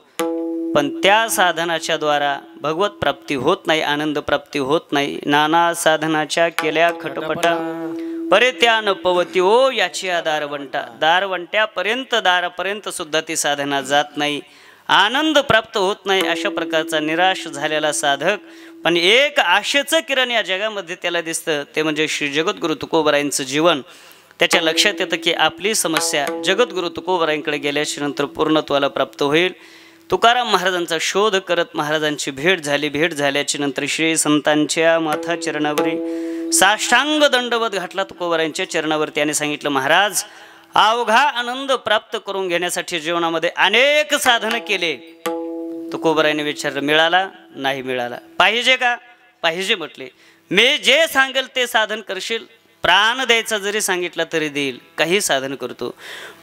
पण त्या साधनाच्या द्वारा भगवत प्राप्ती होत नाही, आनंद प्राप्ती होत नाही। नाना साधनाच्या केल्या खटपटा परित्यान पवती ओ याची दारवंटा। दारवंट्यापर्यंत, दारापर्यंत सुद्धा ती साधना जात नाही, आनंद प्राप्त होत नाही। अशा प्रकारचा निराश झालेला साधक, पण एक आशेचं किरण या जगामध्ये त्याला दिसतं, ते म्हणजे श्री जगद्गुरु तुकोबरायांचं जीवन। त्याच्या लक्षात येतं की आपली समस्या जगद्गुरु तुकोबरायांकडे गेल्याच्या नंतर पूर्णत्वाला प्राप्त होईल। तुकाराम महाराजांचा शोध करत महाराजांची भेट झाली। भेट झाल्याच्या नंतर श्री संतांच्या माथा चरणावरी साष्टांग दंडवत घातला तुकोबरायांच्या चरणावरती। त्याने सांगितलं, महाराज अवघा आनंद प्राप्त करून घेण्यासाठी जीवनामध्ये अनेक साधन केले। तुकोबरायाने विचारलं, मिळाला? नाही मिळाला। पाहिजे का? पाहिजे म्हटले। मी जे सांगेल ते साधन करशील? प्राण द्यायचा जरी सांगितलं तरी देईल, काही साधन करतो।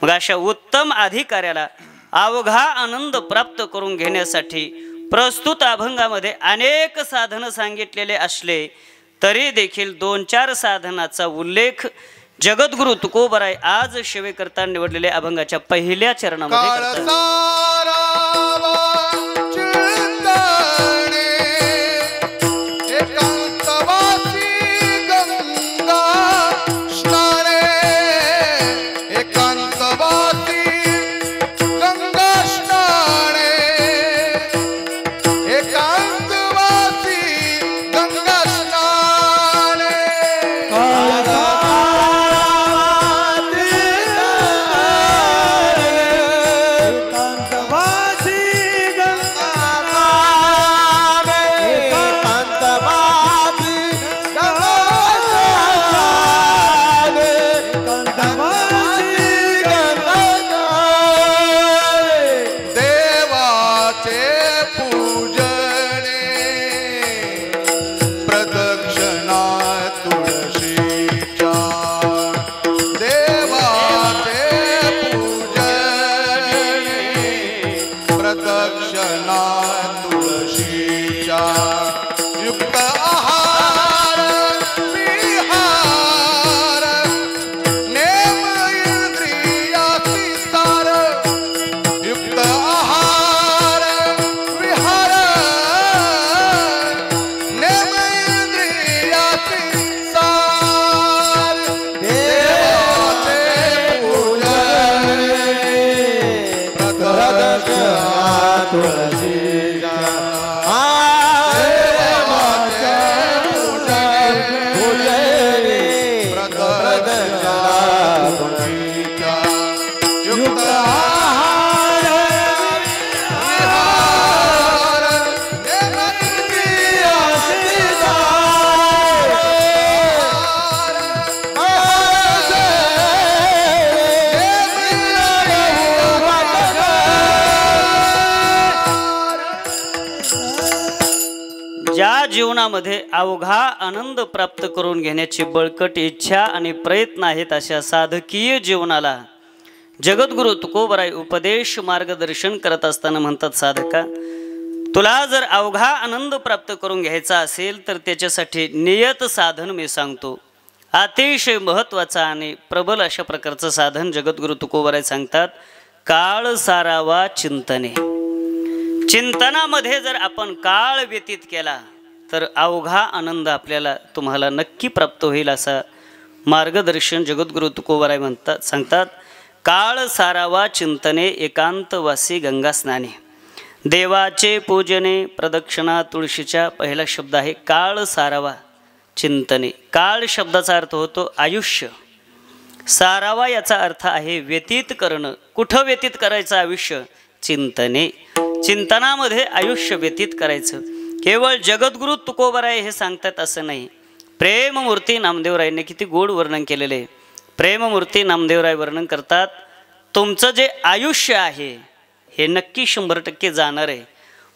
मग अशा उत्तम अधिकाऱ्याला अवघा आनंद प्राप्त करून घेण्यासाठी प्रस्तुत अभंगामध्ये अनेक साधन सांगितलेले असले तरी देखील 2-4 साधनाचा उल्लेख जगद्गुरु तुकोबराय आज सेवेकरता निवडलेल्या अभंगाच्या पहिल्या चरणामध्ये करतात. ज्या जीवनामध्ये अवघा आनंद प्राप्त करून घेण्याची बळकट इच्छा आणि प्रयत्न आहेत अशा साधकीय जीवनाला जगद्गुरु तुकोबराय उपदेश मार्गदर्शन करत असताना म्हणतात, साधका तुला जर अवघा आनंद प्राप्त करून घ्यायचा असेल तर त्याच्यासाठी नियत साधन मी सांगतो. अतिशय महत्त्वाचं आणि प्रबल अशा प्रकारचं साधन जगद्गुरु तुकोबराय सांगतात, काळ सारावा चिंतने. चिंतनामध्ये जर आपण काळ व्यतीत केला तर अवघा आनंद आपल्याला तुम्हाला नक्की प्राप्त होईल असं मार्गदर्शन जगद्गुरु तुकोबराय सांगतात. काळ सारावा चिंतने एकांतवासी गंगा स्नाने. देवाचे पूजने प्रदक्षिणा तुळशीचा पहिला शब्द आहे काळ सारावा चिंतने. काळ शब्दाचा अर्थ होतो आयुष्य. सारावा याचा अर्थ आहे व्यतीत करणं. कुठं व्यतीत करायचं आयुष्य? चिंतने. चिंतनामध्ये आयुष्य व्यतीत करायचं. केवळ जगद्गुरु तुकोबराय हे सांगतात असं नाही. प्रेममूर्ती नामदेवरायांनी किती गोड वर्णन केलेले आहे. प्रेममूर्ती नामदेवराय वर्णन करतात, तुमचं जे आयुष्य आहे हे नक्की 100% जाणार आहे.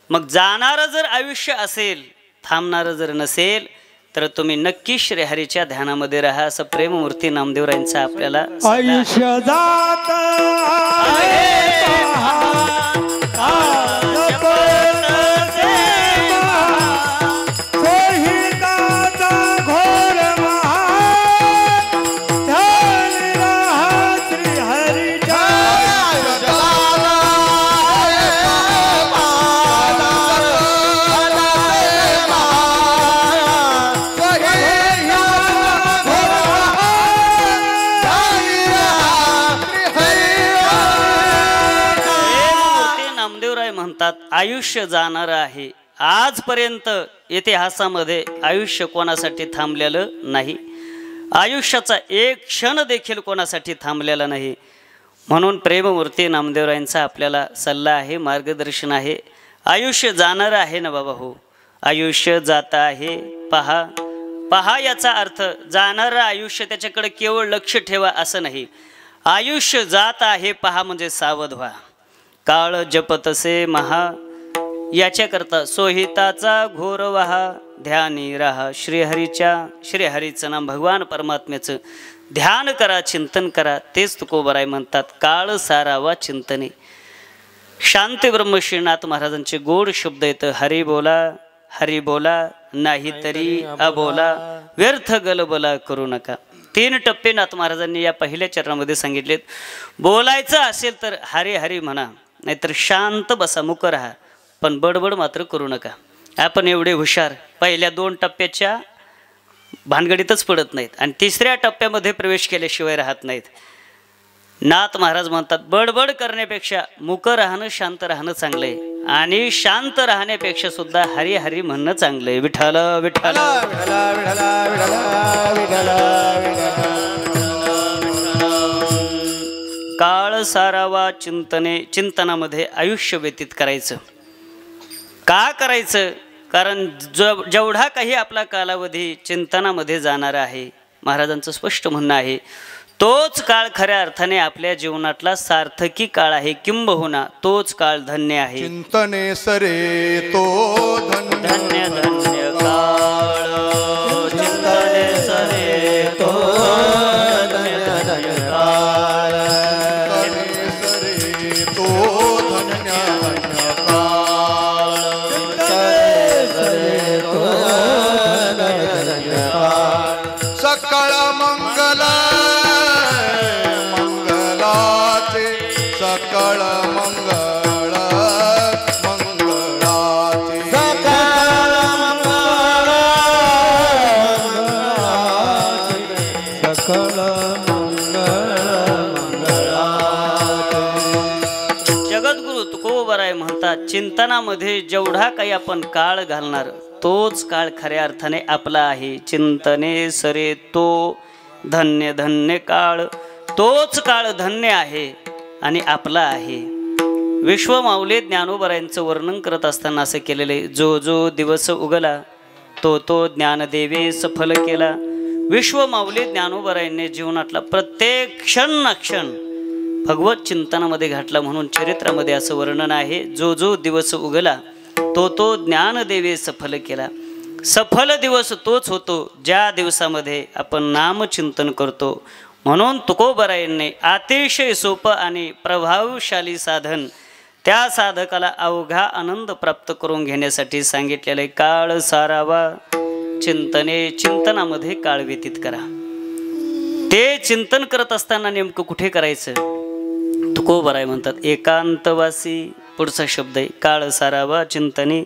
मग जाणारं जर आयुष्य असेल, थांबणारं जर नसेल तर तुम्ही नक्की श्रीहरीच्या ध्यानामध्ये राहा असं प्रेममूर्ती नामदेवरायांचं आपल्याला आयुष्य जात आयुष्य जाणार आहे. आजपर्यंत इतिहासामध्ये आयुष्य कोणासाठी थांबलेलं नाही. आयुष्याचा एक क्षण देखील कोणासाठी थांबलेला नाही. म्हणून प्रेममूर्ती नामदेवरायांचा आपल्याला सल्ला आहे, मार्गदर्शन आहे. आयुष्य जाणार आहे ना बाबा हो, आयुष्य जात आहे पहा. पहा याचा अर्थ जाणारं आयुष्य त्याच्याकडे केवळ लक्ष ठेवा असं नाही. आयुष्य जात आहे पहा म्हणजे सावध व्हा. काळ जपतसे महा याच्याकरता सोहिताचा घोर वहा ध्यानी राहा. श्रीहरीचं नाम भगवान परमात्म्याचं ध्यान करा, चिंतन करा. तेच तुकोबराय म्हणतात काळ सारावा चिंतने. शांती ब्रह्म श्रीनाथ महाराजांचे गोड शब्द येतं, हरी बोला हरी बोला नाही तरी अबोला व्यर्थ गलबला करू नका. 3 टप्पे नाथ महाराजांनी या पहिल्या चरणामध्ये सांगितलेत. बोलायचं असेल तर हरी हरी म्हणा, नाहीतर शांत बसा, मुक राहा, पण बडबड मात्र करू नका. आपण एवढे हुशार पहिल्या 2 टप्प्याच्या भानगडीतच पडत नाहीत आणि 3ऱ्या टप्प्यामध्ये प्रवेश केल्याशिवाय राहत नाहीत. नाथ महाराज म्हणतात बडबड करण्यापेक्षा मुक राहणं, शांत राहणं चांगलं आहे आणि शांत राहण्यापेक्षा सुद्धा हरी हरी म्हणणं चांगलं आहे. विठ्ठल विठ्ठल काळ सारावा चिंतनामध्ये आयुष्य व्यतीत करायचं. का करायचं? कारण जेवढा काही आपला कालावधी चिंतनामध्ये जाणार आहे, महाराजांचं स्पष्ट म्हणणं आहे, तोच काळ खऱ्या अर्थाने आपल्या जीवनातला सार्थकी काळ आहे. किंबहुना तोच काळ धन्य आहे. चिंतने सरे तो धन्य धन्य धन्य काळ, चिंतने सरे तो धन्य धन्य काळ, चिंतने सरे तो धन्य धन्य काळ, चिंतने सरे तो धन्य धन्य काळ. सकळ मंगल मंगलाचे, सकळ मंगळ मंगळाचे, सकळ मंगळ मंगळाचे, सकळ मंगळ मंगळाचे. जगद्गुरु तुकोबराय म्हणतात चिंतनामध्ये जेवढा काही आपण काळ घालणार तोच काळ खऱ्या अर्थाने आपला आहे. चिंतने सरे तो धन्य धन्य काळ, तोच काळ धन्य आहे आणि आपला आहे. विश्वमाऊली ज्ञानोबरायांचं वर्णन करत असताना असं केलेले, जो जो दिवस उगला तो तो ज्ञानदेवे सफल केला. विश्वमाऊली ज्ञानोबरायांनी जीवनातला प्रत्येक क्षण ना क्षण भगवत चिंतनामध्ये घातला म्हणून चरित्रामध्ये असं वर्णन आहे. जो जो दिवस उगला तो तो ज्ञानदेवे सफल केला. सफल दिवस तोच होतो ज्या दिवसामध्ये आपण नामचिंतन करतो. म्हणून तुकोबरायांनी अतिशय सोपं आणि प्रभावशाली साधन त्या साधकाला अवघा आनंद प्राप्त करून घेण्यासाठी सांगितलेले काळ सारावा चिंतनामध्ये काळ व्यतीत करा. ते चिंतन करत असताना नेमकं कुठे करायचं? तुकोबराय म्हणतात एकांतवासी. पुढचा शब्द आहे काळ सारावा चिंतने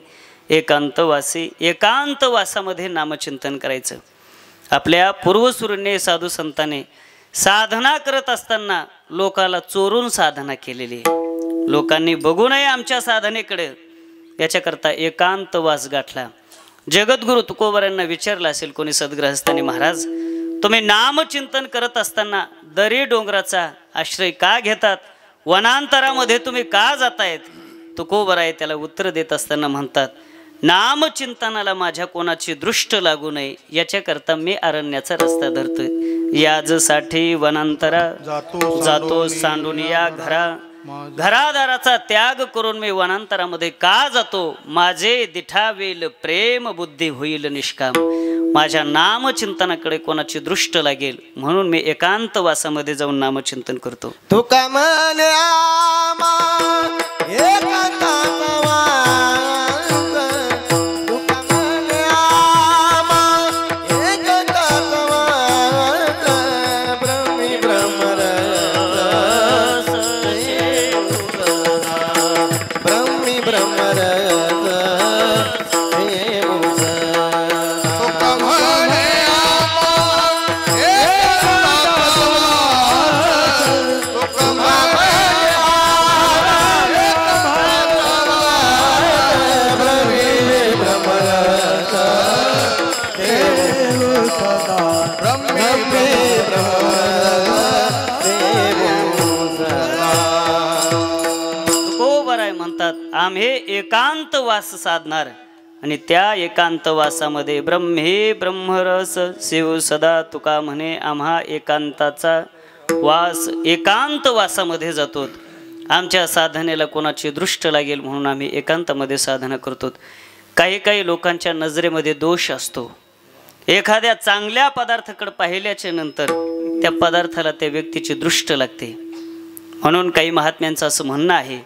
एकांतवासी. एकांतवासामध्ये नामचिंतन करायचं. आपल्या पूर्वसुरीने साधू संतांनी साधना करत असताना लोकाला चोरून साधना केलेली आहे. लोकांनी बघू नये आमच्या साधनेकडे याच्याकरता एकांतवास गाठला. जगद्गुरु तुकोबरायांना विचारलं असेल कोणी सद्गृहस्थांनी, महाराज तुम्ही नामचिंतन करत असताना दरी डोंगराचा आश्रय का घेतात? वनांतरामध्ये तुम्ही का जातायत? तुकोबराय त्याला उत्तर देत असताना म्हणतात नामचिंतनाला माझ्या कोणाची दृष्ट लागू नये याच्याकरता मी अरण्याचा रस्ता धरतोय. याजसाठी वनांतरा जातो सांडून या घरादाराचा त्याग करून मी वनांतरामध्ये का जातो? माझे दिठावेल प्रेम बुद्धी होईल निष्काम. माझ्या नामचिंतनाकडे कोणाची दृष्ट लागेल म्हणून मी एकांतवासामध्ये जाऊन नामचिंतन करतो. तुका म्हणे आमा एकांताचा वास, तुका म्हणे आमा एकांताचा वास, ब्रह्मी ब्रह्मरस ब्रह्मी ब्रह्मरस आम्ही एकांतवास साधणार आणि त्या एकांतवासामध्ये ब्रह्मे ब्रह्मरस शिव सदा तुका म्हणे आम्हा एकांताचा वास एकांतवासामध्ये जातो. आमच्या साधनेला कोणाची दृष्ट लागेल म्हणून आम्ही एकांतामध्ये साधना करतो. काही लोकांच्या नजरेमध्ये दोष असतो. एखाद्या चांगल्या पदार्थाकडे पाहिल्याच्या नंतर त्या पदार्थाला त्या व्यक्तीची दृष्ट लागते. म्हणून काही महात्म्यांचं असं म्हणणं आहे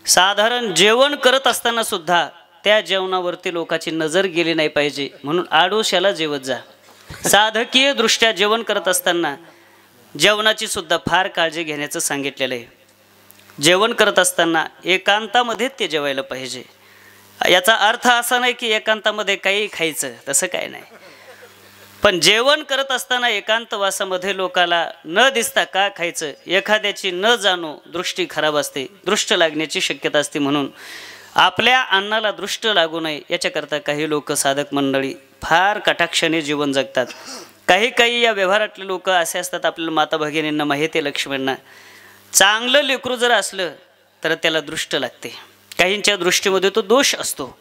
साधारण जेवण करत असताना सुद्धा त्या जेवणावरती लोकांची नजर गेली नाही पाहिजे म्हणून आडोशाला जेवत जा. साधकीय दृष्ट्या जेवण करत असताना जेवणाची सुद्धा फार काळजी घेण्याचं सांगितलेलं आहे. जेवण करत असताना एकांतामध्ये ते जेवायला पाहिजे. याचा अर्थ असा नाही की एकांतामध्ये काही खायचं, तसं काय नाही. पण जेवण करत असताना एकांतवासामध्ये लोकाला न दिसता का खायचं, एखाद्याची न जाणू दृष्टी खराब असते, दृष्ट लागण्याची शक्यता असते. म्हणून आपल्या अन्नाला दृष्ट लागू नये याच्याकरता काही लोक साधक मंडळी फार कटाक्षाने जीवन जगतात. काही या व्यवहारातले लोक असे असतात, आपल्याला माता भगिनींना माहिती आहे, लक्ष्मींना चांगलं लेकरू जर असलं तर त्याला दृष्ट लागते. काहींच्या दृष्टीमध्ये तो दोष असतो.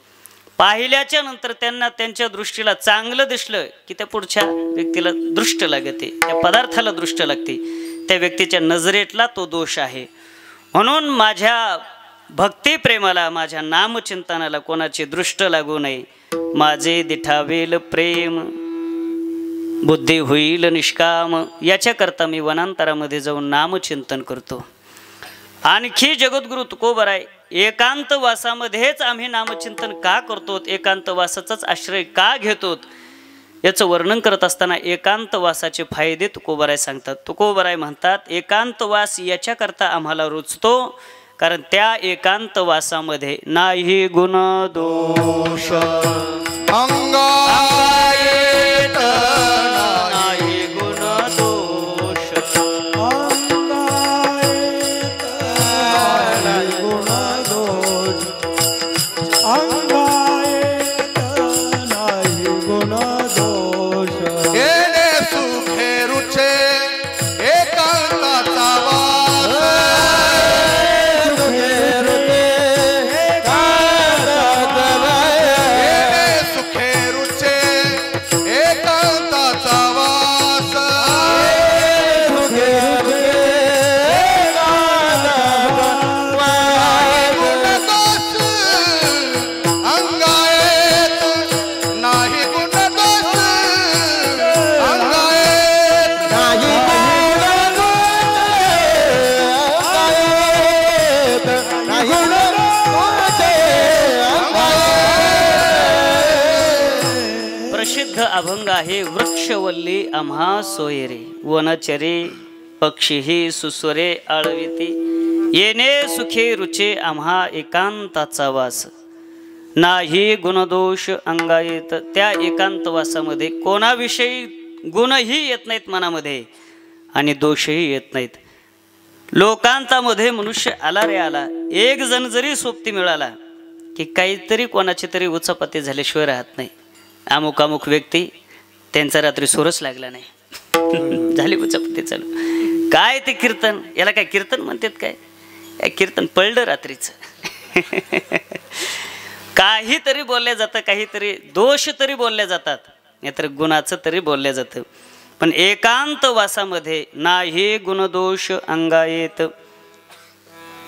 पाहिल्याच्या नंतर त्यांना त्यांच्या दृष्टीला चांगलं दिसलं की त्या पुढच्या व्यक्तीला दृष्ट लागते, त्या पदार्थाला दृष्ट लागते, त्या व्यक्तीच्या नजरेतला तो दोष आहे. म्हणून माझ्या भक्तिप्रेमाला, माझ्या नामचिंतनाला कोणाची दृष्ट लागू नये. माझे दिठावेल प्रेम, बुद्धी होईल निष्काम, याच्याकरता मी वनांतरामध्ये जाऊन नामचिंतन करतो. आणखी जगद्गुरु तुकोबराय एकांतवासामध्येच आम्ही नामचिंतन का करतो, एकांतवासाचाच आश्रय का घेतो, याचं वर्णन करत असताना एकांतवासाचे फायदे तुकोबराय सांगतात. तुकोबराय म्हणतात एकांतवास याच्याकरता आम्हाला रुचतो कारण त्या एकांतवासामध्ये नाही गुण दोष अंगायत नाही गुण दोष येणे सुखे रुचे एकांताचा वास येणे सुखे रुचे एकांताचा वास गुणदोष अंगायत नाही गुणदोष अंगायत प्रसिद्ध अभंग आहे. वृक्षवल्ली आम्हा सोयरे, वनचरे पक्षीही सुस्वरे आळविती, येणे सुखे रुचे आम्हा एकांताचा वास, नाही गुणदोष अंगायत. त्या एकांतवासामध्ये कोणाविषयी गुणही येत नाहीत मनामध्ये आणि दोषही येत नाहीत. लोकांतामध्ये मनुष्य आला रे आला, एक जण जरी सोबती मिळाला की काहीतरी कोणाची तरी उचापती झाल्याशिवाय राहत नाही. अमुक अमुक व्यक्ती त्यांचा रात्री सोरच लागला नाही, झाली उचापती चालू. काय ते कीर्तन, याला काय कीर्तन म्हणतात काय, कीर्तन पडलं रात्रीचं. काहीतरी बोलल्या जातं, काहीतरी दोष तरी बोलल्या जातात, नाहीतर गुणाचं तरी बोलल्या जातं. पण एकांतवासामध्ये नाही गुणदोष अंगायत.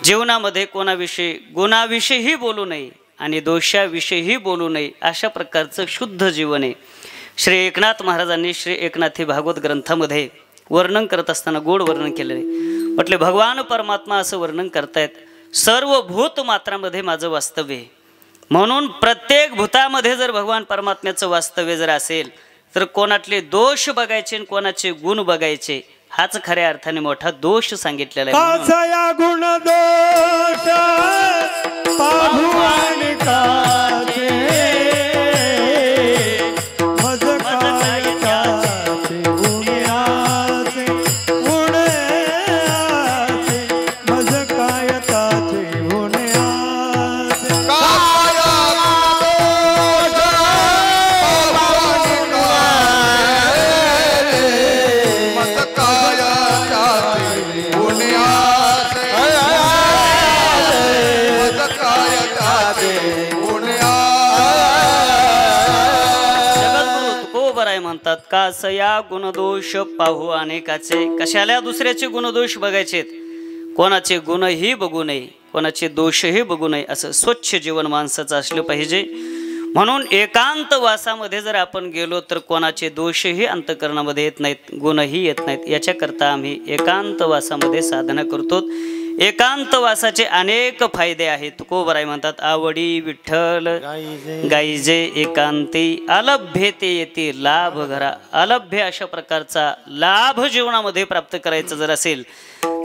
जीवनामध्ये कोणाविषयी गुणाविषयीही बोलू नये आणि दोषाविषयीही बोलू नये, अशा प्रकारचं शुद्ध जीवन आहे. श्री एकनाथ महाराजांनी श्री एकनाथी भागवत ग्रंथामध्ये वर्णन करत असताना गोड वर्णन केलेलं आहे. म्हटले भगवान परमात्मा असं वर्णन करतायत, सर्व भूत मात्रामध्ये माझं वास्तव्य आहे. म्हणून प्रत्येक भूतामध्ये जर भगवान परमात्म्याचं वास्तव्य जर असेल तर कोणातले दोष बघायचे आणि कोणाचे गुण बघायचे, हाच खऱ्या अर्थाने मोठा दोष सांगितलेला आहे. काचया गुण दोष पाहुआन काचे मज काय काचे उन्याचे उन्याचे मज काय काचे उन्याचे काया दोष पाहुआन काचे मज काय काचे उन्याचे मज काय काचे जगद्गुरु तुकोबराय म्हणतात कासया गुणदोष पाहू अनेकाचे. कशाला दुसऱ्याचे गुणदोष बघायचेत, कोणाचे गुणही बघू नये, कोणाचे दोषही बघू नये, असं स्वच्छ जीवन माणसाचं असलं पाहिजे. म्हणून एकांतवासामध्ये जर आपण गेलो तर कोणाचे दोषही अंतःकरणामध्ये येत नाहीत, गुणही येत नाहीत. याच्याकरता आम्ही एकांतवासामध्ये साधना करतो. एकांतवासाचे अनेक फायदे आहेत. तुकोबराय म्हणतात, आवडी विठ्ठल गाईजे एकांती, अलभ्य ते येते लाभ घरा. अलभ्य अशा प्रकारचा लाभ जीवनामध्ये प्राप्त करायचं जर असेल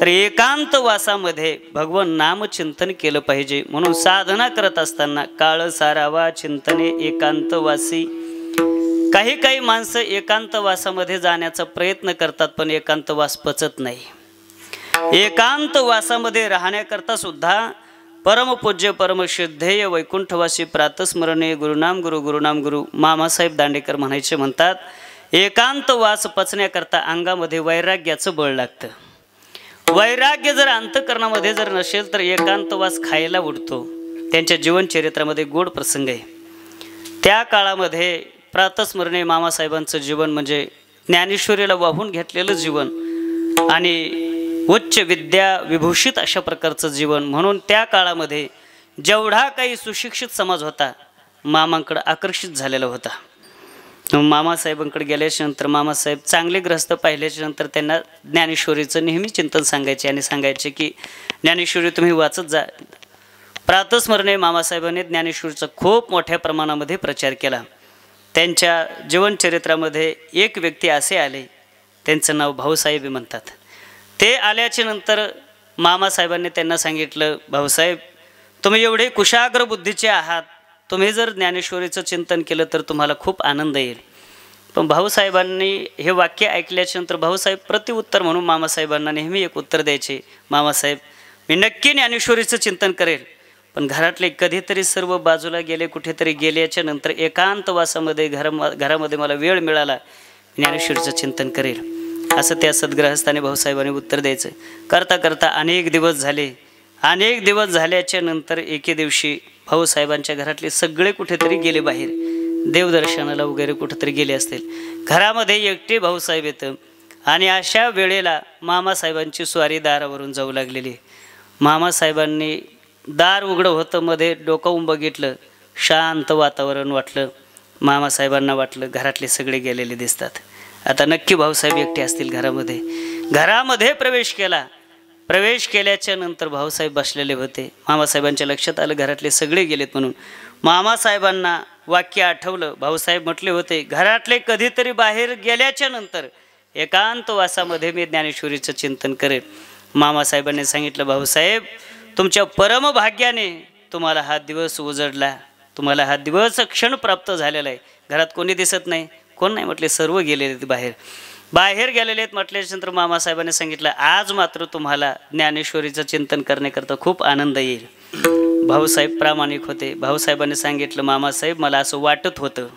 तर एकांतवासामध्ये भगवान नामचिंतन केलं पाहिजे. म्हणून साधना करत असताना काळ सारावा चिंतने एकांतवासी. काही माणसं एकांतवासामध्ये जाण्याचा प्रयत्न करतात पण एकांतवास पचत नाही. एकांतवासामध्ये राहण्याकरता सुद्धा परमपूज्य परमश्रद्धेय वैकुंठवासी प्रातस्मरणे गुरुनाम गुरु गुरुनाम गुरु मामासाहेब दांडेकर म्हणायचे. म्हणतात, एकांतवास पचण्याकरता अंगामध्ये वैराग्याचं बळ लागतं. वैराग्य जर अंतःकरणामध्ये जर नसेल तर एकांतवास खायला उडतो. त्यांच्या जीवनचरित्रामध्ये गोड प्रसंग आहे. त्या काळामध्ये प्रातस्मरणे मामासाहेबांचं जीवन म्हणजे ज्ञानेश्वरीला वाहून घेतलेलं जीवन आणि उच्च विद्या विभूषित अशा प्रकारचं जीवन. म्हणून त्या काळामध्ये जेवढा काही सुशिक्षित समाज होता मामांकडे आकर्षित झालेला होता. मामासाहेबांकडे गेल्याच्या नंतर मामासाहेब चांगले ग्रस्त पाहिल्याच्या नंतर त्यांना ज्ञानेश्वरीचं नेहमी चिंतन सांगायचे आणि सांगायचे की ज्ञानेश्वरी तुम्ही वाचत जा. प्रातस्मरणे मामासाहेबांनी ज्ञानेश्वरीचा खूप मोठ्या प्रमाणामध्ये प्रचार केला. त्यांच्या जीवनचरित्रामध्ये एक व्यक्ती असे आले, त्यांचं नाव भाऊसाहेब म्हणतात. ते आल्याच्या नंतर मामासाहेबांनी त्यांना सांगितलं, भाऊसाहेब तुम्ही एवढे कुशाग्र बुद्धीचे आहात, तुम्ही जर ज्ञानेश्वरीचं चिंतन केलं तर तुम्हाला खूप आनंद येईल. पण भाऊसाहेबांनी हे वाक्य ऐकल्याच्या नंतर भाऊसाहेब प्रतिउत्तर म्हणून मामासाहेबांना नेहमी एक उत्तर द्यायचे, मामासाहेब मी नक्की ज्ञानेश्वरीचं चिंतन करेल पण घरातले कधीतरी सर्व बाजूला गेले, कुठेतरी गेल्याच्या नंतर एकांतवासामध्ये घरामध्ये मला वेळ मिळाला ज्ञानेश्वरीचं चिंतन करेल, असं त्या सद्ग्रहस्थाने भाऊसाहेबांनी उत्तर द्यायचं. करता करता अनेक दिवस झाले. अनेक दिवस झाल्याच्या नंतर एके दिवशी भाऊसाहेबांच्या घरातले सगळे कुठेतरी गेले बाहेर, देवदर्शनाला वगैरे कुठेतरी गेले असतील. घरामध्ये एकटे भाऊसाहेब येतं आणि अशा वेळेला मामासाहेबांची स्वारी दारावरून जाऊ लागलेली. मामासाहेबांनी दार उघडं होतं, मध्ये डोकावून बघितलं, शांत वातावरण वाटलं. मामासाहेबांना वाटलं घरातले सगळे गेलेले दिसतात, आता नक्की भाऊसाहेब एकटे असतील घरामध्ये. घरामध्ये प्रवेश केला. प्रवेश केल्याच्या नंतर भाऊसाहेब बसलेले होते. मामासाहेबांच्या लक्षात आलं घरातले सगळे गेलेत म्हणून. मामासाहेबांना वाक्य आठवलं. भाऊसाहेब म्हटले होते, घरातले कधीतरी बाहेर गेल्याच्या नंतर एकांतवासामध्ये मी ज्ञानेश्वरीचं चिंतन करेन. मामासाहेबांनी सांगितलं, भाऊसाहेब तुमच्या परमभाग्याने तुम्हाला हा दिवस उजडला, तुम्हाला हा दिवस क्षण प्राप्त झालेला आहे. घरात कोणी दिसत नाही, कोण नाही म्हटले, सर्व गेलेले आहेत बाहेर गेलेले आहेत म्हटल्यानंतर मामासाहेबांनी सांगितलं, आज मात्र तुम्हाला ज्ञानेश्वरीचं चिंतन करण्याकरता खूप आनंद येईल. भाऊसाहेब प्रामाणिक होते. भाऊसाहेबांनी सांगितलं, मामासाहेब मला असं वाटत होतं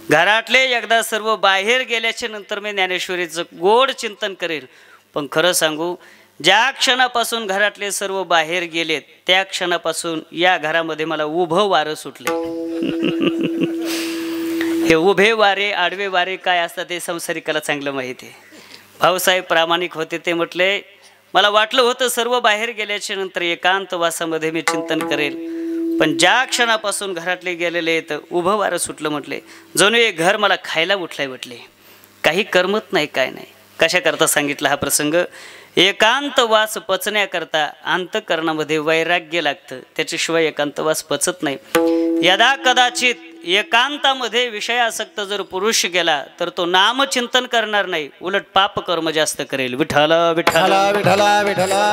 घरातले एकदा सर्व बाहेर गेल्याच्या नंतर मी ज्ञानेश्वरीचं गोड चिंतन करेल, पण खरं सांगू ज्या क्षणापासून घरातले सर्व बाहेर गेलेत त्या क्षणापासून या घरामध्ये मला उभं वारं सुटले. हे उभे वारे आडवे वारे काय असतात ते संसारिकाला चांगलं माहिती आहे. भाऊसाहेब प्रामाणिक होते. ते म्हटले, मला वाटलं होतं सर्व बाहेर गेल्याच्या नंतर एकांतवासामध्ये मी चिंतन करेल, पण ज्या क्षणापासून घरातले गेलेले आहेत उभं वारं सुटलं. म्हटले जणू एक घर मला खायला उठलाय. म्हटले काही करमत नाही, काय नाही. कशाकरता सांगितला हा प्रसंग? एकांतवास पचण्याकरता अंतःकरणामध्ये वैराग्य लागतं, त्याच्याशिवाय एकांतवास पचत नाही. यदा कदाचित एकांतामध्ये विषयासक्त जर पुरुष गेला तर तो नामचिंतन करणार नाही, उलट पाप कर्म जास्त करेल. विठ्ठला विठ्ठला विठ्ठला विठ्ठला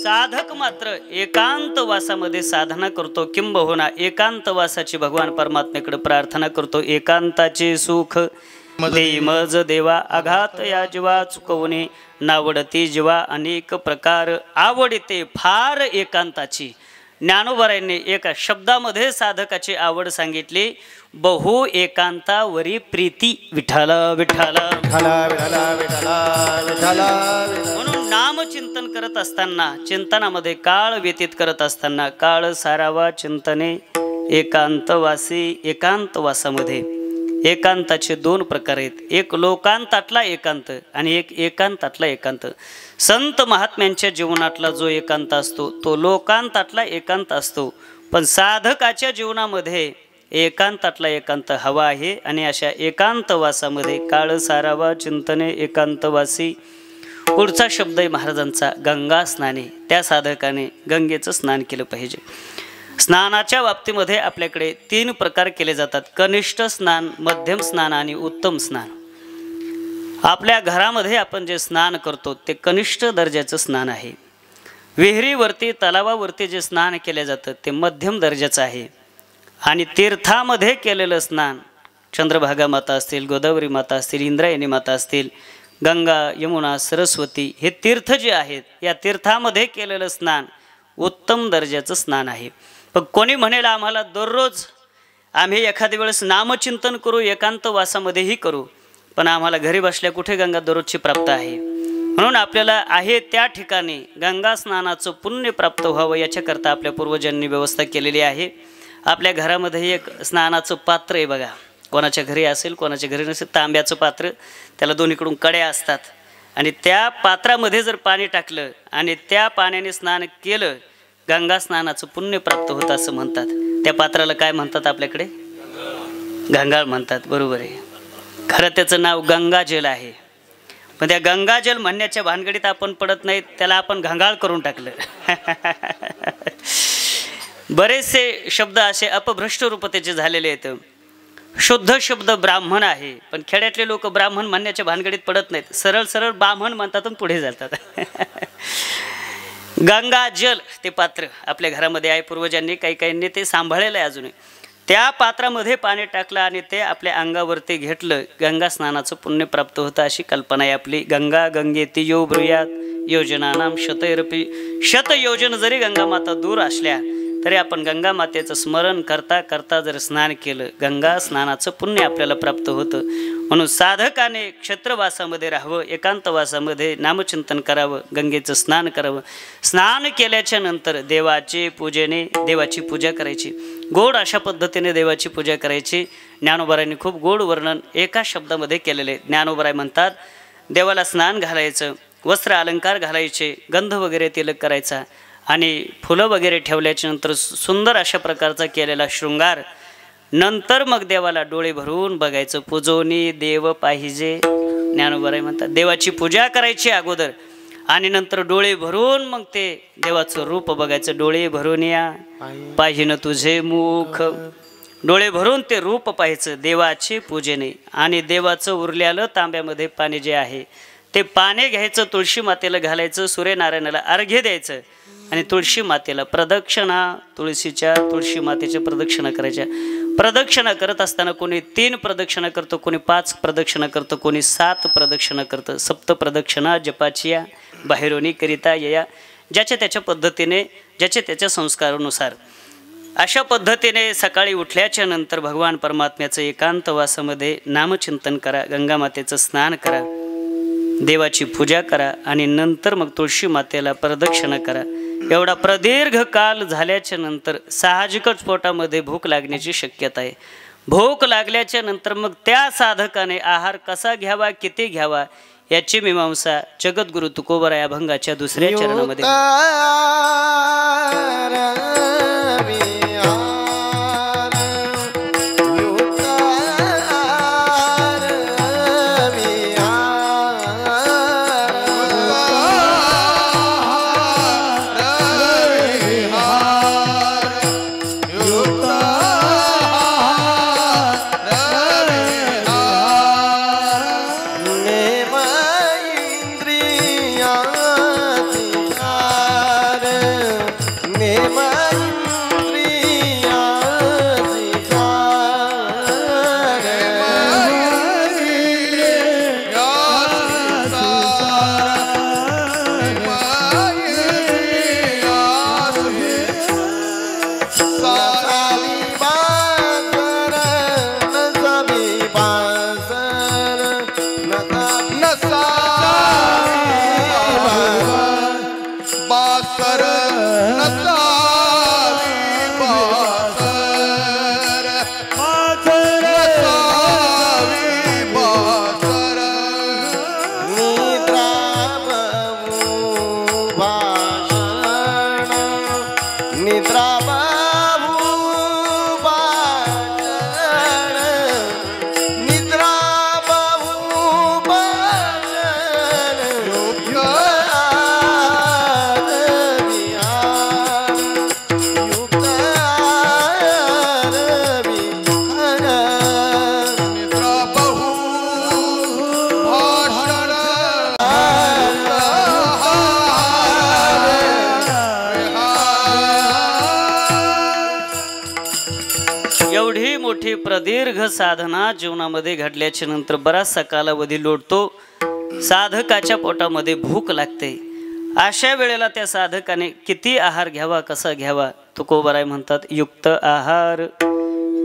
साधक मात्र एकांतवासामध्ये साधना करतो, किंबहुना एकांतवासाची भगवान परमात्म्याकडे प्रार्थना करतो. एकांताचे सुख देई मज देवा, आघात या जीवा चुकवणे, नावडती जीवा अनेक प्रकार, आवडते फार एकांताची. ज्ञानोबरायांनी एका शब्दामध्ये साधकाची आवड सांगितली, बहु एकांतावरी प्रीती. विठ्ठला विठ्ठला म्हणून नामचिंतन करत असताना, चिंतनामध्ये काळ व्यतीत करत असताना, काळ सारावा चिंतने एकांतवासी. एकांतवासामध्ये एकांताचे दोन प्रकार आहेत, एक लोकांतातला एकांत आणि एक एकांतातला एकांत. संत महात्म्यांच्या जीवनातला जो एकांत असतो तो लोकांतातला एकांत असतो, पण साधकाच्या जीवनामध्ये एकांतातला एकांत हवा आहे आणि अशा एकांतवासामध्ये काळ सारावा चिंतने एकांतवासी. पुढचा शब्द आहे महाराजांचा गंगा स्नाने. त्या साधकाने गंगेचं स्नान केलं पाहिजे. स्नानाच्या बाबतीमध्ये आपल्याकडे 3 प्रकार केले जातात: कनिष्ठ स्नान, मध्यम स्नान आणि उत्तम स्नान. आपल्या घरामध्ये आपण जे स्नान करतो ते कनिष्ठ दर्जाचं स्नान आहे. विहिरीवरती तलावावरती जे स्नान केले जातं ते मध्यम दर्जाचं आहे. आणि तीर्थामध्ये केलेलं स्नान, चंद्रभागा माता असतील, गोदावरी माता असतील, इंद्रायणी माता असतील, गंगा, यमुना, सरस्वती, हे तीर्थ जे आहेत या तीर्थामध्ये केलेलं स्नान उत्तम दर्जाचं स्नान आहे. पण कोणी म्हणेल आम्हाला दररोज आम्ही एखाद्या वेळेस नामचिंतन करू, एकांतवासामध्येही करू, पण आम्हाला घरी बसल्या कुठे गंगा दररोजची प्राप्त आहे. म्हणून आपल्याला आहे त्या ठिकाणी गंगा स्नानाचं पुण्य प्राप्त व्हावं याच्याकरता आपल्या पूर्वजांनी व्यवस्था केलेली आहे. आपल्या घरामध्ये एक स्नानाचं पात्र आहे बघा. कोणाच्या घरी असेल, कोणाच्या घरी नसेल, तांब्याचं पात्र, त्याला दोन्हीकडून कड्या असतात आणि त्या पात्रामध्ये जर पाणी टाकलं आणि त्या पाण्याने स्नान केलं, गंगा स्नानाचं पुण्य प्राप्त होतं असं म्हणतात. त्या पात्राला काय म्हणतात आपल्याकडे? गंगाळ म्हणतात. बरोबर आहे. खरं त्याचं नाव गंगाजल आहे. पण त्या गंगाजल म्हणण्याच्या भानगडीत आपण पडत नाहीत, त्याला आपण घंगाळ करून टाकलं. बरेचसे शब्द असे अपभ्रष्ट रूपतेचे झालेले आहेत. शुद्ध शब्द ब्राह्मण आहे, पण खेड्यातले लोक ब्राह्मण म्हणण्याच्या भानगडीत पडत नाहीत. सरळ सरळ ब्राह्मण म्हणतात आणि पुढे जातात. गंगाजल ते पात्र आपल्या घरामध्ये आहे. पूर्वजांनी काही काहींनी ते सांभाळलेलं आहे अजूनही. त्या पात्रामध्ये पाणी टाकलं आणि ते आपल्या अंगावरती घेतलं, गंगा स्नानाचं पुण्य प्राप्त होतं अशी कल्पना आहे आपली. गंगा गंगेती यो ब्रूयात योजनानाम शतैरपी. शतयोजन जरी गंगा माता दूर असल्या तरी आपण गंगा मातेचं स्मरण करता करता जर स्नान केलं, गंगा स्नानाचं पुण्य आपल्याला प्राप्त होतं. म्हणून साधकाने क्षेत्रवासामध्ये राहावं, एकांतवासामध्ये नामचिंतन करावं, गंगेचं स्नान करावं. स्नान केल्याच्या नंतर देवाचे पूजेने देवाची पूजा करायची. गोड अशा पद्धतीने देवाची पूजा करायची. ज्ञानोबारायांनी खूप गोड वर्णन एका शब्दामध्ये केलेले. ज्ञानोबाराय म्हणतात, देवाला स्नान घालायचं, वस्त्र अलंकार घालायचे, गंध वगैरे तिलक करायचा आणि फुलं वगैरे ठेवल्याच्या नंतर सुंदर अशा प्रकारचा केलेला शृंगार. नंतर मग देवाला डोळे भरून बघायचं. पूजोनी देव पाहिजे. ज्ञानोबाराय म्हणतात देवाची पूजा करायची अगोदर आणि नंतर डोळे भरून मग ते देवाचं रूप बघायचं. डोळे भरून या पाहिजे तुझे मुख. डोळे भरून ते रूप पाहायचं देवाची पूजेने. आणि देवाचं उरलेलं तांब्यामध्ये पाणी जे आहे ते पाणी घ्यायचं, तुळशी मातेला घालायचं, सूर्यनारायणाला अर्घ्य द्यायचं आणि तुळशी मातेला प्रदक्षिणा, तुळशी मातेच्या प्रदक्षिणा करायच्या. प्रदक्षिणा करत असताना कोणी 3 प्रदक्षिणा करतो, कोणी 5 प्रदक्षिणा करतो, कोणी 7 प्रदक्षिणा करतं. सप्त प्रदक्षिणा जपाची या बाहेरोनी करिता या, ज्याच्या त्याच्या पद्धतीने, ज्याच्या त्याच्या संस्कारानुसार. अशा पद्धतीने सकाळी उठल्याच्या नंतर भगवान परमात्म्याचं एकांतवासामध्ये नामचिंतन करा, गंगामातेचं स्नान करा, देवाची पूजा करा आणि नंतर मग तुळशी मातेला प्रदक्षिणा करा. एवढा प्रदीर्घ काल झाल्याच्या नंतर साहजिकच पोटामध्ये भूक लागण्याची शक्यता आहे. भूक लागल्याच्या नंतर मग त्या साधकाने आहार कसा घ्यावा, किती घ्यावा याची मीमांसा जगद्गुरु तुकोबराय अभंगाच्या 2ऱ्या चरणामध्ये. ने मोठी प्रदीर्घ साधना जीवनामध्ये घडल्याच्या नंतर बराचसा कालावधी लोटतो. साधकाच्या पोटामध्ये भूक लागते. अशा वेळेला त्या साधकाने किती आहार घ्यावा, कसा घ्यावा, तुकोबराय म्हणतात युक्त आहार.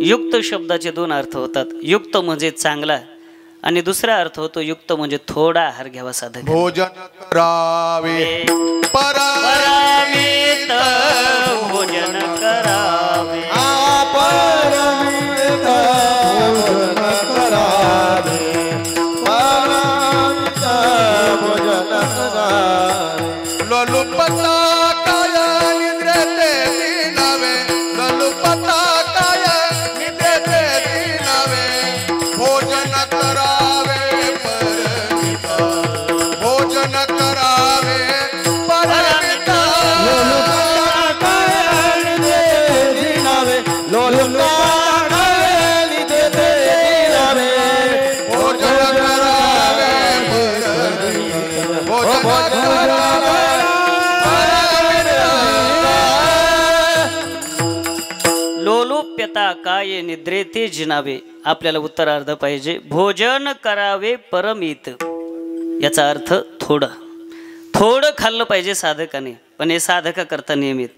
युक्त शब्दाचे दोन अर्थ होतात. युक्त म्हणजे चांगला आणि दुसरा अर्थ होतो युक्त म्हणजे थोडा आहार घ्यावा साधक. भोजन करावे परामित भोजन करावे. परमित भोजन करावे. परमित भोजन करावे. लोलुपता काय निद्रेते दिनावे. लोलुपता काय निद्रेते दिनावे. भोजन करावे परमित भोजन करावे परमित. भोजन करावे भोजन करावे लोलुप्यता काय निद्रेते जिनावे. आपल्याला उत्तरार्ध पाहिजे. भोजन करावे परमित याचा अर्थ थोडं थोडं खाल्लं पाहिजे साधकाने. पण हे साधका करता नियमित.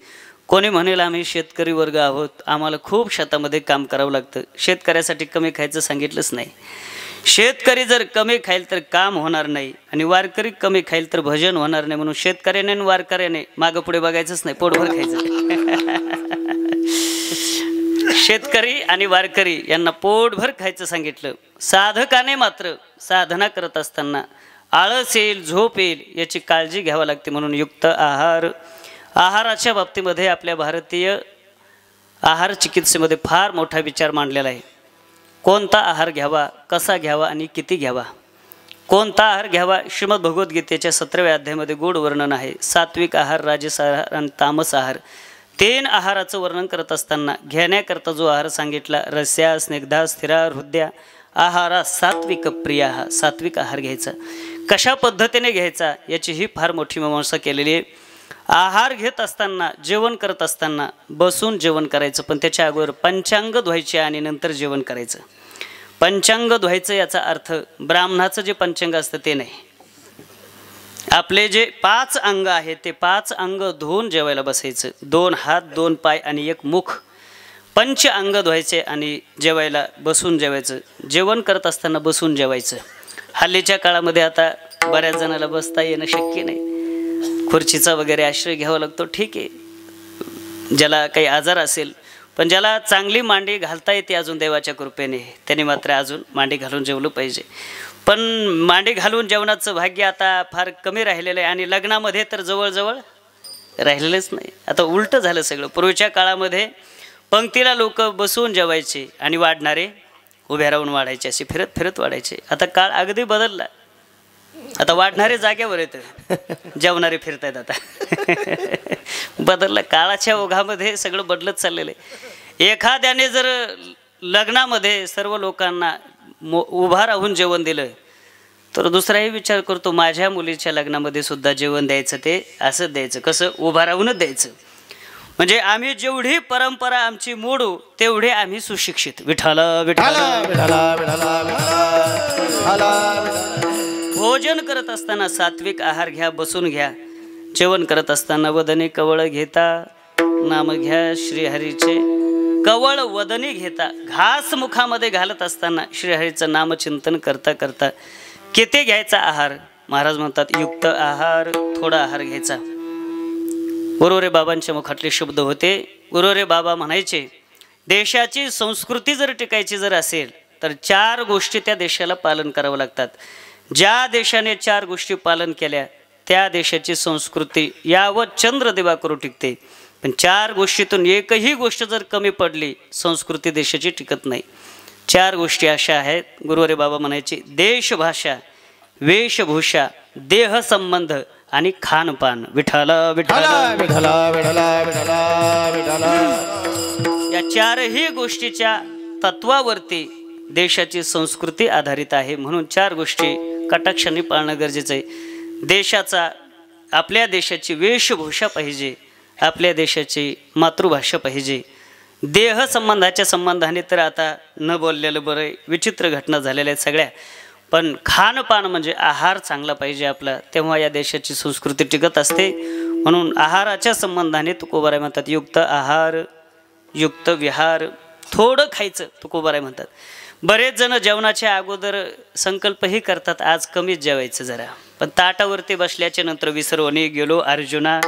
कोणी म्हणेल आम्ही शेतकरी वर्ग आहोत, आम्हाला खूप शेतामध्ये काम करावं लागतं. शेतकऱ्यासाठी कमी खायचं सांगितलंच नाही. शेतकरी जर कमी खाईल तर काम होणार नाही आणि वारकरी कमी खाईल तर भजन होणार नाही. म्हणून शेतकऱ्याने आणि वारकऱ्याने मागं पुढे बघायचंच नाही, पोटभर खायचं. शेतकरी आणि वारकरी यांना पोटभर खायचं सांगितलं. साधकाने मात्र साधना करत असताना आळस येईल, झोप येईल याची काळजी घ्यावी लागते. म्हणून युक्त आहार. आहाराच्या बाबतीमध्ये आपल्या भारतीय आहार चिकित्सेमध्ये फार मोठा विचार मांडलेला आहे. कोणता आहार घ्यावा, कसा घ्यावा आणि किती घ्यावा. कोणता आहार घ्यावा श्रीमद भगवद्गीतेच्या 17व्या अध्यायामध्ये गोड वर्णन आहे. सात्विक आहार, राजस आहार आणि तामस आहार. 3 आहाराचं वर्णन करत असताना घेण्याकरता जो आहार सांगितला, रस्या, स्निग्धा, स्थिरा, हृदया आहारा सात्विक प्रिया. सात्विक आहार घ्यायचा. कशा पद्धतीने घ्यायचा याची ही फार मोठी मीमांसा केलेली आहे. आहार घेत असताना, जेवण करत असताना बसून जेवण करायचं, पण त्याच्या अगोदर पंचांग धुवायचे आणि नंतर जेवण करायचं. पंचांग धुवायचं याचा अर्थ ब्राह्मणाचं जे पंचांग असतं ते नाही. आपले जे 5 अंग आहेत ते 5 अंग धुवून जेवायला बसायचं. 2 हात, 2 पाय आणि 1 मुख. पंच अंग धुवायचे आणि जेवायला बसून जेवायचं. जेवण करत असताना बसून जेवायचं. हल्लीच्या काळामध्ये आता बऱ्याच जणाला बसता येणं शक्य नाही. खुर्चीचा वगैरे आश्रय घ्यावा लागतो. ठीक आहे, ज्याला काही आजार असेल, पण ज्याला चांगली मांडी घालता येते अजून देवाच्या कृपेने, त्याने मात्र अजून मांडी घालून जेवलं पाहिजे. पण मांडी घालून जेवणाचं भाग्य आता फार कमी राहिलेलं आहे आणि लग्नामध्ये तर जवळजवळ राहिलेलंच नाही. आता उलटं झालं सगळं. पूर्वीच्या काळामध्ये पंक्तीला लोक बसून जेवायचे आणि वाढणारे उभ्या राहून वाढायचे, असे फिरत फिरत वाढायचे. आता काळ अगदी बदलला. आता वाढणारे जाग्यावर येतं, जेवणारे फिरतायत. आता बदललं. काळाच्या ओघामध्ये सगळं बदलत चाललेलं आहे. एखाद्याने जर लग्नामध्ये सर्व लोकांना उभा राहून जेवण दिलं तर दुसराही विचार करतो माझ्या मुलीच्या लग्नामध्ये सुद्धा जेवण द्यायचं ते असंच द्यायचं. कसं? उभा राहूनच द्यायचं. म्हणजे आम्ही जेवढी परंपरा आमची मोडू तेवढे आम्ही सुशिक्षित. विठाला विठाला विठाला विठाला विठाला. भोजन करत असताना सात्विक आहार घ्या, बसून घ्या. जेवण करत असताना वदने कवळ घेता, नाम घ्या श्रीहरीचे. कवळ वदने घेता, घास मुखामध्ये घालत असताना श्रीहरीचं नामचिंतन करता करता किती घ्यायचा आहार? महाराज म्हणतात युक्त आहार, थोडा आहार घ्यायचा. गुरुरे बाबांच्या मुखातले शब्द होते. गुरुरे बाबा म्हणायचे देशाची संस्कृती जर टिकायची जर असेल तर 4 गोष्टी त्या देशाला पालन करावं लागतात. ज्या देशाने 4 गोष्टी पालन केल्या त्या देशाची संस्कृती यावत चंद्रदेवा करू टिकते. पण 4 गोष्टीतून एकही गोष्ट जर कमी पडली संस्कृती देशाची टिकत नाही. 4 गोष्टी अशा आहेत. गुरुवारे बाबा म्हणायचे देशभाषा, वेशभूषा, देह संबंध आणि खानपान. विठाला विठाला विठाला विठाला विठाला विठाला. या 4ही गोष्टीच्या तत्वावरती देशाची संस्कृती आधारित आहे. म्हणून 4 गोष्टी कटाक्षाने पाळणं गरजेचं आहे. देशाचा, आपल्या देशाची वेशभूषा पाहिजे, आपल्या देशाची मातृभाषा पाहिजे, देह संबंधाच्या संबंधाने तर आता न बोललेलं बरं आहे. विचित्र घटना झालेल्या आहेत सगळ्या. पण खानपान म्हणजे आहार चांगला पाहिजे आपला, तेव्हा या देशाची संस्कृती टिकत असते. म्हणून आहाराच्या संबंधाने तुकोबाराय म्हणतात युक्त आहार युक्त विहार. थोडं खायचं तुकोबाराय म्हणतात. बरेच जण जेवणाच्या अगोदर संकल्पही करतात आज कमीच जेवायचं जरा, पण ताटावरती बसल्याच्या नंतर विसरवणी गेलो अर्जुना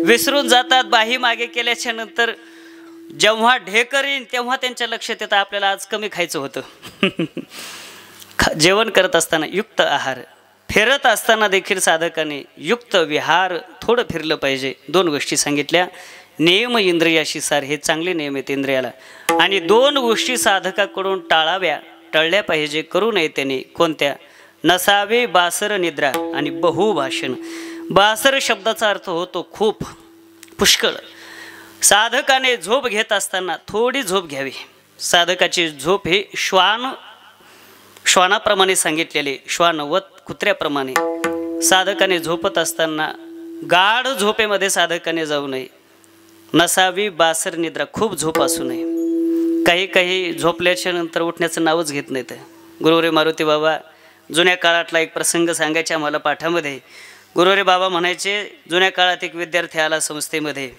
विसरून जातात. बाही मागे केल्याच्या नंतर जेव्हा ढेकर येईन तेव्हा त्यांच्या लक्षात येतं आपल्याला आज कमी खायचं होतं. जेवण करत असताना युक्त आहार, फिरत असताना देखील साधकाने युक्त विहार, थोडं फिरलं पाहिजे. 2 गोष्टी सांगितल्या. नियम इंद्रियाशी सार, हे चांगले नियम आहेत इंद्रियाला. आणि 2 गोष्टी साधकाकडून टळल्या पाहिजे, करू नये त्याने. कोणत्या? नसावे बासर निद्रा आणि बहुभाषण. बासर शब्दाचा अर्थ होतो खूप, पुष्कळ. साधकाने झोप घेत असताना थोडी झोप घ्यावी. साधकाची झोप ही श्वानाप्रमाणे सांगितलेले, श्वानवत कुत्र्याप्रमाणे. साधकाने झोपत असताना गाढ झोपेमध्ये साधकाने जाऊ नये. नसावी बासर निद्रा, खूप झोप असू नये. काही झोपल्याच्या नंतर उठण्याचं नावच घेत नाहीत. गुरुवरे मारुती बाबा जुन्या काळातला एक प्रसंग सांगायचे आम्हाला पाठामध्ये. गुरुवरे बाबा म्हणायचे, जुन्या काळात एक विद्यार्थी आला संस्थेमध्ये.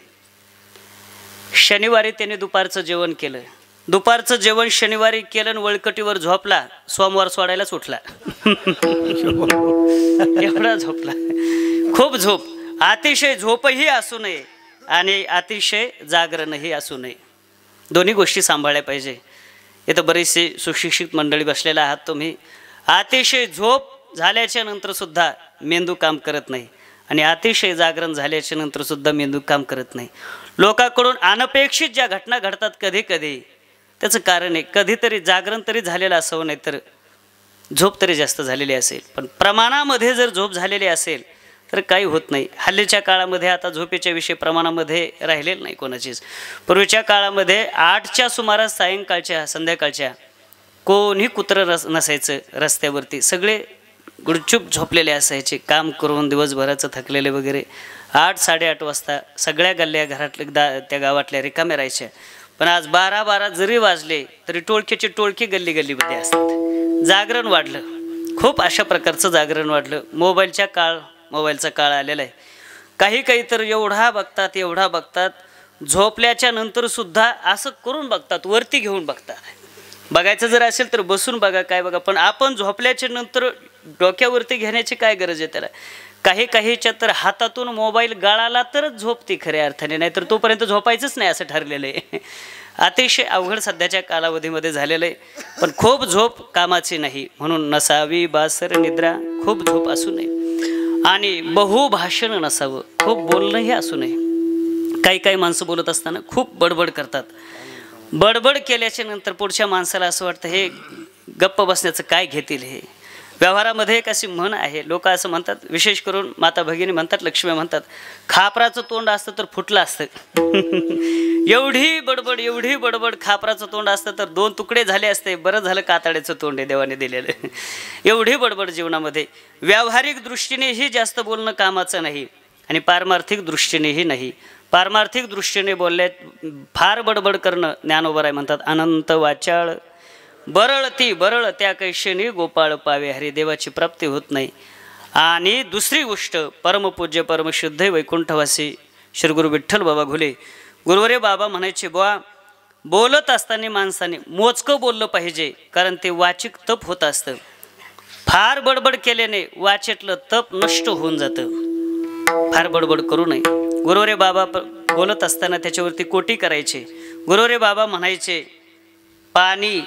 शनिवारी त्याने दुपारचं जेवण केलं. दुपारचं जेवण शनिवारी केलं आणि वळकटीवर झोपला. सोमवार सोडायलाच उठला. एवढा झोपला. खूप झोप. अतिशय झोपही असू नये आणि अतिशय जागरणही असू नये. दोन्ही गोष्टी सांभाळल्या पाहिजे. इथं बरीचशी सुशिक्षित मंडळी बसलेला आहात तुम्ही. अतिशय झोप झाल्याच्या नंतर सुद्धा मेंदू काम करत नाही आणि अतिशय जागरण झाल्याच्या नंतर सुद्धा मेंदू काम करत नाही. लोकांकडून अनपेक्षित ज्या घटना घडतात कधी कधी, त्याचं कारण आहे कधीतरी जागरण तरी झालेलं असावं, नाही तर झोप तरी जास्त झालेली असेल. पण प्रमाणामध्ये जर झोप झालेली असेल तर काही होत नाही. हल्लीच्या काळामध्ये आता झोपेच्या विषयी प्रमाणामध्ये राहिलेलं नाही कोणाचीच. पूर्वीच्या काळामध्ये 8च्या सुमारास संध्याकाळच्या कोणी कुत्रं नसायचं रस्त्यावरती. सगळे गुडचूप झोपलेले असायचे, काम करून दिवसभराचं थकलेले वगैरे. 8-8:30 वाजता सगळ्या गल्ल्या घरातल्या त्या गावातल्या रिकाम्या राहायच्या. पण आज 12 जरी वाजले तरी टोळकीची टोळकी गल्ली गल्लीमध्ये असतात. जागरण वाढलं, खूप अशा प्रकारचं जागरण वाढलं. मोबाईलचा काळ आलेला आहे. काही तर एवढा बघतात झोपल्याच्या नंतर सुद्धा असं करून बघतात, वरती घेऊन बघतात. बघायचं जर असेल तर बसून बघा, काय बघा. पण आपण झोपल्याच्या नंतर डोक्यावरती घेण्याची काय गरज आहे त्याला. काहीच्या तर हातातून मोबाईल गळाला तरच झोपती खऱ्या अर्थाने, नाहीतर तोपर्यंत झोपायचंच नाही असं ठरलेलं आहे. अतिशय अवघड सध्याच्या कालावधीमध्ये झालेलं आहे. पण खूप झोप कामाची नाही. म्हणून नसावी बासर निद्रा, खूप झोप असू नये. आणि बहुभाषण नसावं, खूप बोलणंही असू नये. काही माणसं बोलत असताना खूप बडबड करतात. बडबड केल्याच्या नंतर पुढच्या माणसाला असं वाटतं हे गप्प बसण्याचं काय घेतील. हे व्यवहारामध्ये एक अशी म्हण आहे, लोक असं म्हणतात, विशेष करून माता भगिनी म्हणतात, लक्ष्मी म्हणतात, खापराचं तोंड असतं तर फुटलं असतं. एवढी बडबड खापराचं तोंड असतं तर 2 तुकडे झाले असते. बरं झालं कातड्याचं तोंड आहे देवाने दिलेलं. एवढी बडबड जीवनामध्ये. व्यावहारिक दृष्टीनेही जास्त बोलणं कामाचं नाही आणि पारमार्थिक दृष्टीनेही नाही. पारमार्थिक दृष्टीने बोलल्यात फार बडबड करणं, ज्ञानोबराय म्हणतात, अनंत वाचाळ बरळ त्या कैशनी गोपाळ पावे, हरिदेवाची प्राप्ती होत नाही. आणि दुसरी गोष्ट, परमपूज्य परमशुद्ध वैकुंठवासी श्री गुरु विठ्ठल बाबा घुले गुरुवरे बाबा म्हणायचे, बुवा बोलत असताना माणसाने मोजकं बोललं पाहिजे, कारण ते वाचिक तप होत असतं. फार बडबड केल्याने वाचेतलं तप नष्ट होऊन जातं. फार बडबड करू नये. गुरुवरे बाबा बोलत असताना त्याच्यावरती कोटी करायचे. गुरुवरे बाबा म्हणायचे, पाणी,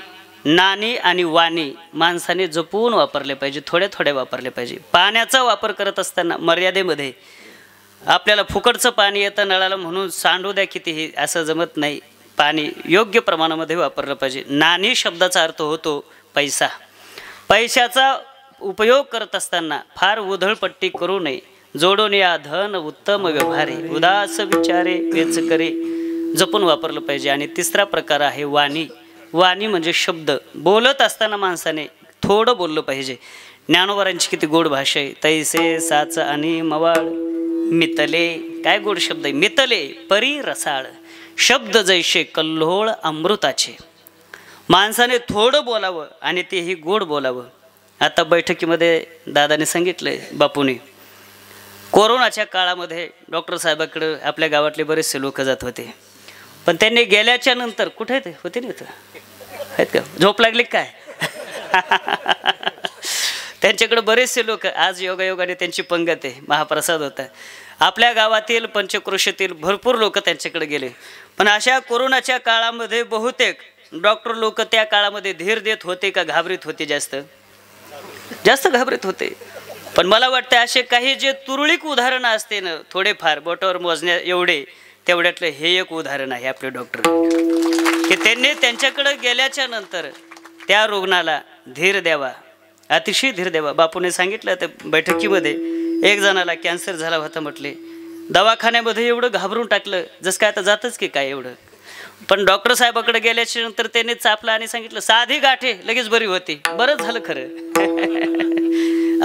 नाणी आणि वाणी माणसाने जपून वापरले पाहिजे, थोड्या वापरले पाहिजे. पाण्याचा वापर करत असताना मर्यादेमध्ये. आपल्याला फुकटचं पाणी येतं नळाला म्हणून सांडू द्या कितीही, असं जमत नाही. पाणी योग्य प्रमाणामध्ये वापरलं पाहिजे. नाणी शब्दाचा अर्थ होतो पैसा. पैशाचा उपयोग करत असताना फार उधळपट्टी करू नये. जोडून या धन उत्तम व्यवहारे, उदास विचारे वेच करे, जपून वापरलं पाहिजे. आणि तिसरा प्रकार आहे वाणी. वाणी म्हणजे शब्द. बोलत असताना माणसाने थोडं बोललं पाहिजे. ज्ञानोबरांची किती गोड भाषा आहे. तैसे साच आणि मवाळ मितले, काय गोड शब्द आहे. मितले परी रसाळ, शब्द जैसे कल्लोळ अमृताचे. माणसाने थोडं बोलावं आणि तेही गोड बोलावं. आता बैठकीमध्ये दादाने सांगितलंय, बापूने, कोरोनाच्या काळामध्ये डॉक्टर साहेबाकडं आपल्या गावातले बरेचसे लोक जात होते, पण त्यांनी गेल्याच्या नंतर कुठे ते होते ना इथं आहेत का, झोप लागली काय त्यांच्याकडे बरेचसे लोक, आज योगायोगाने त्यांची पंगत आहे, महाप्रसाद होता. आपल्या गावातील पंचक्रोशीतील भरपूर लोक त्यांच्याकडे गेले. पण अशा कोरोनाच्या काळामध्ये बहुतेक डॉक्टर लोक त्या काळामध्ये धीर देत होते का घाबरीत होते? जास्त घाबरीत होते. पण मला वाटतं असे काही जे तुरळीक उदाहरणं असते ना, थोडेफार बोटावर मोजण्या एवढे, तेवढ्यातलं हे एक उदाहरण आहे आपले डॉक्टर, की त्यांनी त्यांच्याकडे गेल्याच्या नंतर त्या रुग्णाला धीर द्यावा, अतिशय धीर द्यावा. बापूने सांगितलं त्या बैठकीमध्ये, एक जणाला कॅन्सर झाला होता म्हटले, दवाखान्यामध्ये एवढं घाबरून टाकलं जसं काय आता जातच की काय एवढं. पण डॉक्टर साहेबाकडे गेल्याच्या नंतर त्याने चापलं आणि सांगितलं साधी गाठे लगेच बरी होती. बरंच झालं खरं.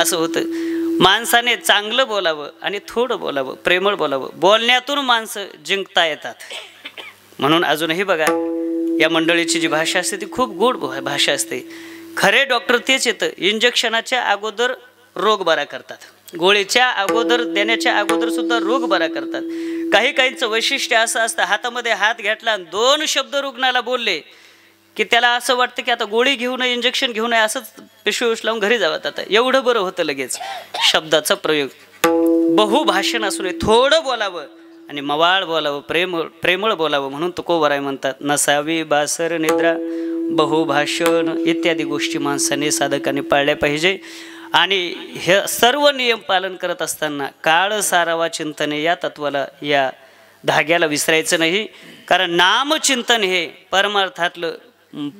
असं होतं. माणसाने चांगलं बोलावं आणि थोडं बोलावं, प्रेमळ बोलावं. बोलण्यातून माणसं जिंकता येतात. म्हणून अजूनही बघा, या मंडळीची जी भाषा असते ती खूप गोड भाषा असते. खरे डॉक्टर तेच येतं, इंजेक्शनाच्या अगोदर रोग बरा करतात, गोळीच्या अगोदर देण्याच्या अगोदर सुद्धा रोग बरा करतात. काही काहींचं वैशिष्ट्य असं असतं, हातामध्ये हात घेतला आणि 2 शब्द रुग्णाला बोलले की त्याला असं वाटतं की आता गोळी घेऊ नये, इंजेक्शन घेऊ नये, असंच पिशवी लावून घरी जावं. आता एवढं बरं होतं लगेच. शब्दाचा प्रयोग, बहुभाषण असू नये, थोडं बोलावं आणि मवाळ बोलावं, प्रेमळ बोलावं. म्हणून तुकोबराय म्हणतात, नसावी बासर निद्रा, बहुभाषण इत्यादी गोष्टी माणसाने, साधकाने पाळल्या पाहिजे. आणि हे सर्व नियम पालन करत असताना काळ सारावा चिंतने या तत्वाला, या धाग्याला विसरायचं नाही. कारण नामचिंतन हे परमार्थातलं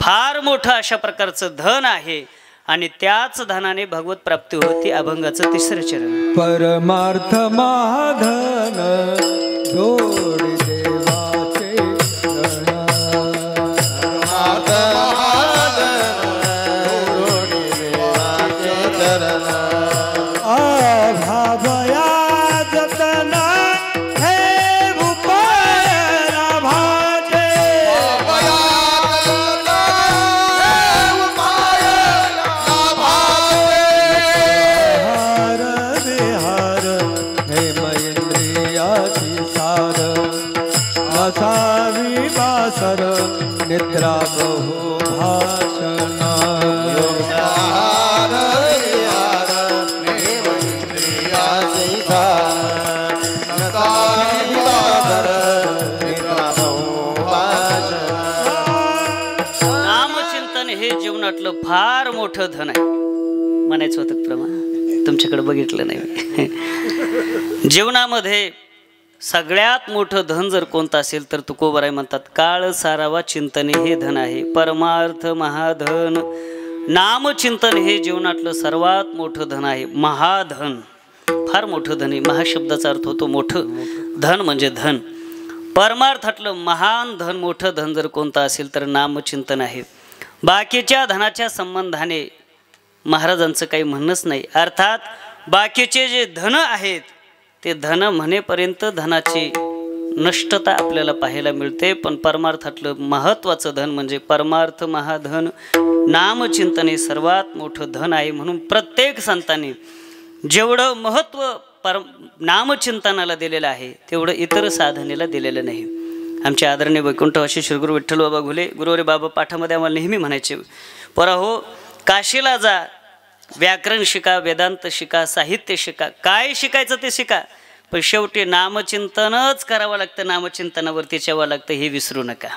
फार मोठं अशा प्रकारचं धन आहे आणि त्याच धनाने भगवत प्राप्ती होती. अभंगाचं 3रं चरण. परमार्थ महाधन जोड देवाचे भावया जतन हे उपाय लाभाचे. हार विहार हे मयेंद्रियाची सार, नसावी बासर निद्रा बहुभाषण. जीवनातलं फार मोठं धन आहे म्हणायचं होतं प्रमाण. तुमच्याकडे बघितलं नाही. जीवनामध्ये सगळ्यात मोठं धन जर कोणतं असेल तर तुकोबराय म्हणतात, काळ सारावा चिंतने हे धन आहे. परमार्थ महाधन, नामचिंतन हे जीवनातलं सर्वात मोठं धन आहे. महाधन, फार मोठं धन आहे. महाशब्दाचा अर्थ होतो मोठं. धन म्हणजे धन. परमार्थातलं महान धन, मोठं धन जर कोणतं असेल तर नामचिंतन आहे. बाकीच्या धनाच्या संबंधाने महाराजांचं काही म्हणणंच नाही. अर्थात बाकीचे जे धन आहेत ते धन म्हणेपर्यंत धनाची नष्टता आपल्याला पाहायला मिळते. पण परमार्थातलं महत्त्वाचं धन म्हणजे परमार्थ महाधन, नामचिंतन हे सर्वात मोठं धन आहे. म्हणून प्रत्येक संतांनी जेवढं महत्त्व नामचिंतनाला दिलेलं आहे तेवढं इतर साधनेला दिलेलं नाही. आमचे आदरणीय वैकुंठवासी श्री गुरु विठ्ठल बाबा घुले गुरुवारी बाबा पाठामध्ये आम्हाला नेहमी म्हणायचे, पोरा हो, काशीला जा, व्याकरण शिका, वेदांत शिका, साहित्य शिका, काय शिकायचं ते शिका, पण शेवटी नामचिंतनच करावं लागतं, नामचिंतनावरती ठेवावं लागतं, हे विसरू नका.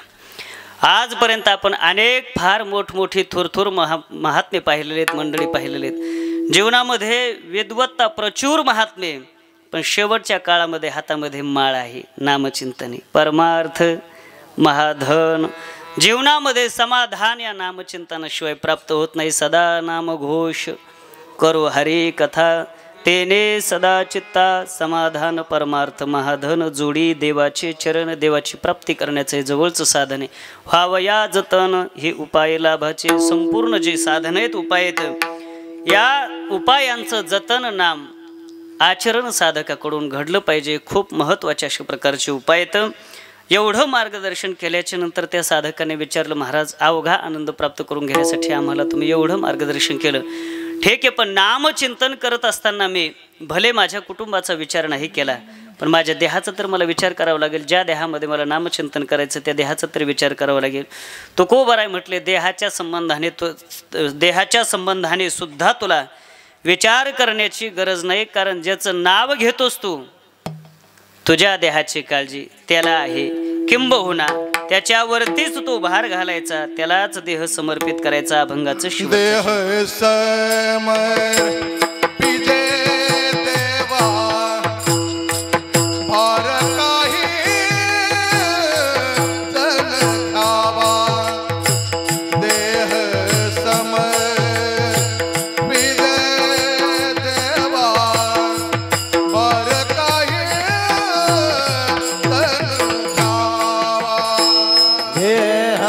आजपर्यंत आपण अनेक फार मोठमोठी थोर महात्मे पाहिलेले आहेत, मंडळी पाहिलेले आहेत. जीवनामध्ये विद्वत्ता प्रचूर महात्मे, पण शेवटच्या काळामध्ये हातामध्ये माळ आहे, नामचिंतने. परमार्थ महाधन, जीवनामध्ये समाधान या नामचिंतनाशिवाय प्राप्त होत नाही. सदा नामघोष करो हरी कथा, तेने सदा चित्ता समाधान. परमार्थ महाधन, जोडी देवाचे चरण, देवाची प्राप्ती करण्याचे जवळचं साधन आहे. व्हावया जतन हे उपाय लाभाचे. संपूर्ण जे साधन आहेत, उपाय आहेत, या उपायांचं जतन नाम आचरण साधकाकडून घडलं पाहिजे. खूप महत्त्वाचे अशा प्रकारचे उपाय आहेत. एवढं मार्गदर्शन केल्याच्या नंतर त्या साधकाने विचारलं, महाराज अवघा आनंद प्राप्त करून घेण्यासाठी आम्हाला तुम्ही एवढं मार्गदर्शन केलं, ठीक आहे, पण नामचिंतन करत असताना मी भले माझ्या कुटुंबाचा विचार नाही केला, पण माझ्या देहाचा तर मला विचार करावा लागेल. ज्या देहामध्ये मला नामचिंतन करायचं त्या देहाचा तर विचार करावा लागेल. तुकोबराय म्हटले, देहाच्या संबंधाने सुद्धा तुला विचार करण्याची गरज नाही, कारण ज्याचं नाव घेतोस तू तुझ्या देहाची काळजी त्याला आहे, किंबहुना त्याच्यावरतीच तो भार घालायचा, त्यालाच देह समर्पित करायचा. अभंगाचं शिव देह समर्पिजे देवा भार काही जन घ्यावा. देह समर्पिजे देवा भार काही जन घ्यावा. देह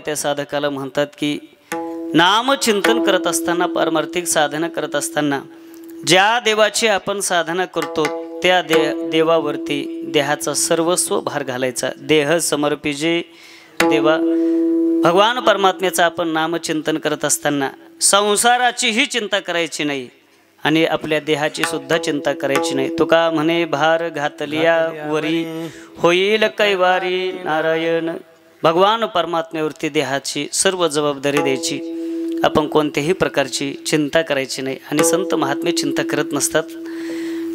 त्या साधकाला म्हणतात की नामचिंतन करत असताना, पारमार्थिक साधना करत असताना ज्या देवाची आपण साधना करतो त्या देवावरती देहाचा सर्वस्व भार घालायचा. देह समर्पिजे देवा, भगवान परमात्म्याचं आपण नामचिंतन करत असताना संसाराचीही चिंता करायची नाही आणि आपल्या देहाची सुद्धा चिंता करायची नाही. तुका म्हणे भार घातलिया वरी होईल कैवारी नारायण. भगवान परमात्म्यावरती देहाची सर्व जबाबदारी द्यायची, आपण कोणत्याही प्रकारची चिंता करायची नाही. आणि संत महात्मे चिंता करत नसतात.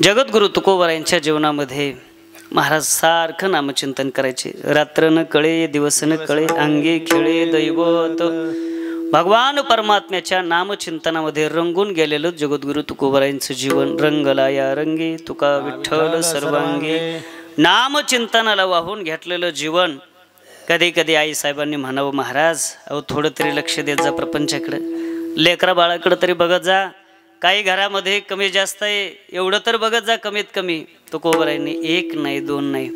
जगद्गुरु तुकोबरायांच्या जीवनामध्ये महाराज सारखं नामचिंतन करायचे. रात्र न कळे दिवस न कळे अंगे खेळे दैवत. भगवान परमात्म्याच्या नामचिंतनामध्ये रंगून गेलेलं जगद्गुरु तुकोबरायांचं जीवन. रंगला या रंगी तुका विठ्ठल सर्वांगी. नामचिंतनाला वाहून घेतलेलं जीवन. कधी कधी आईसाहेबांनी म्हणावं, महाराज अहो थोडं तरी लक्ष देत जा प्रपंचाकडे, लेकरा बाळाकडे तरी बघत जा. काही घरामध्ये कमी जास्त आहे एवढं तर बघत जा कमीत कमी. तुकोबरायांनी एक नाही दोन नाही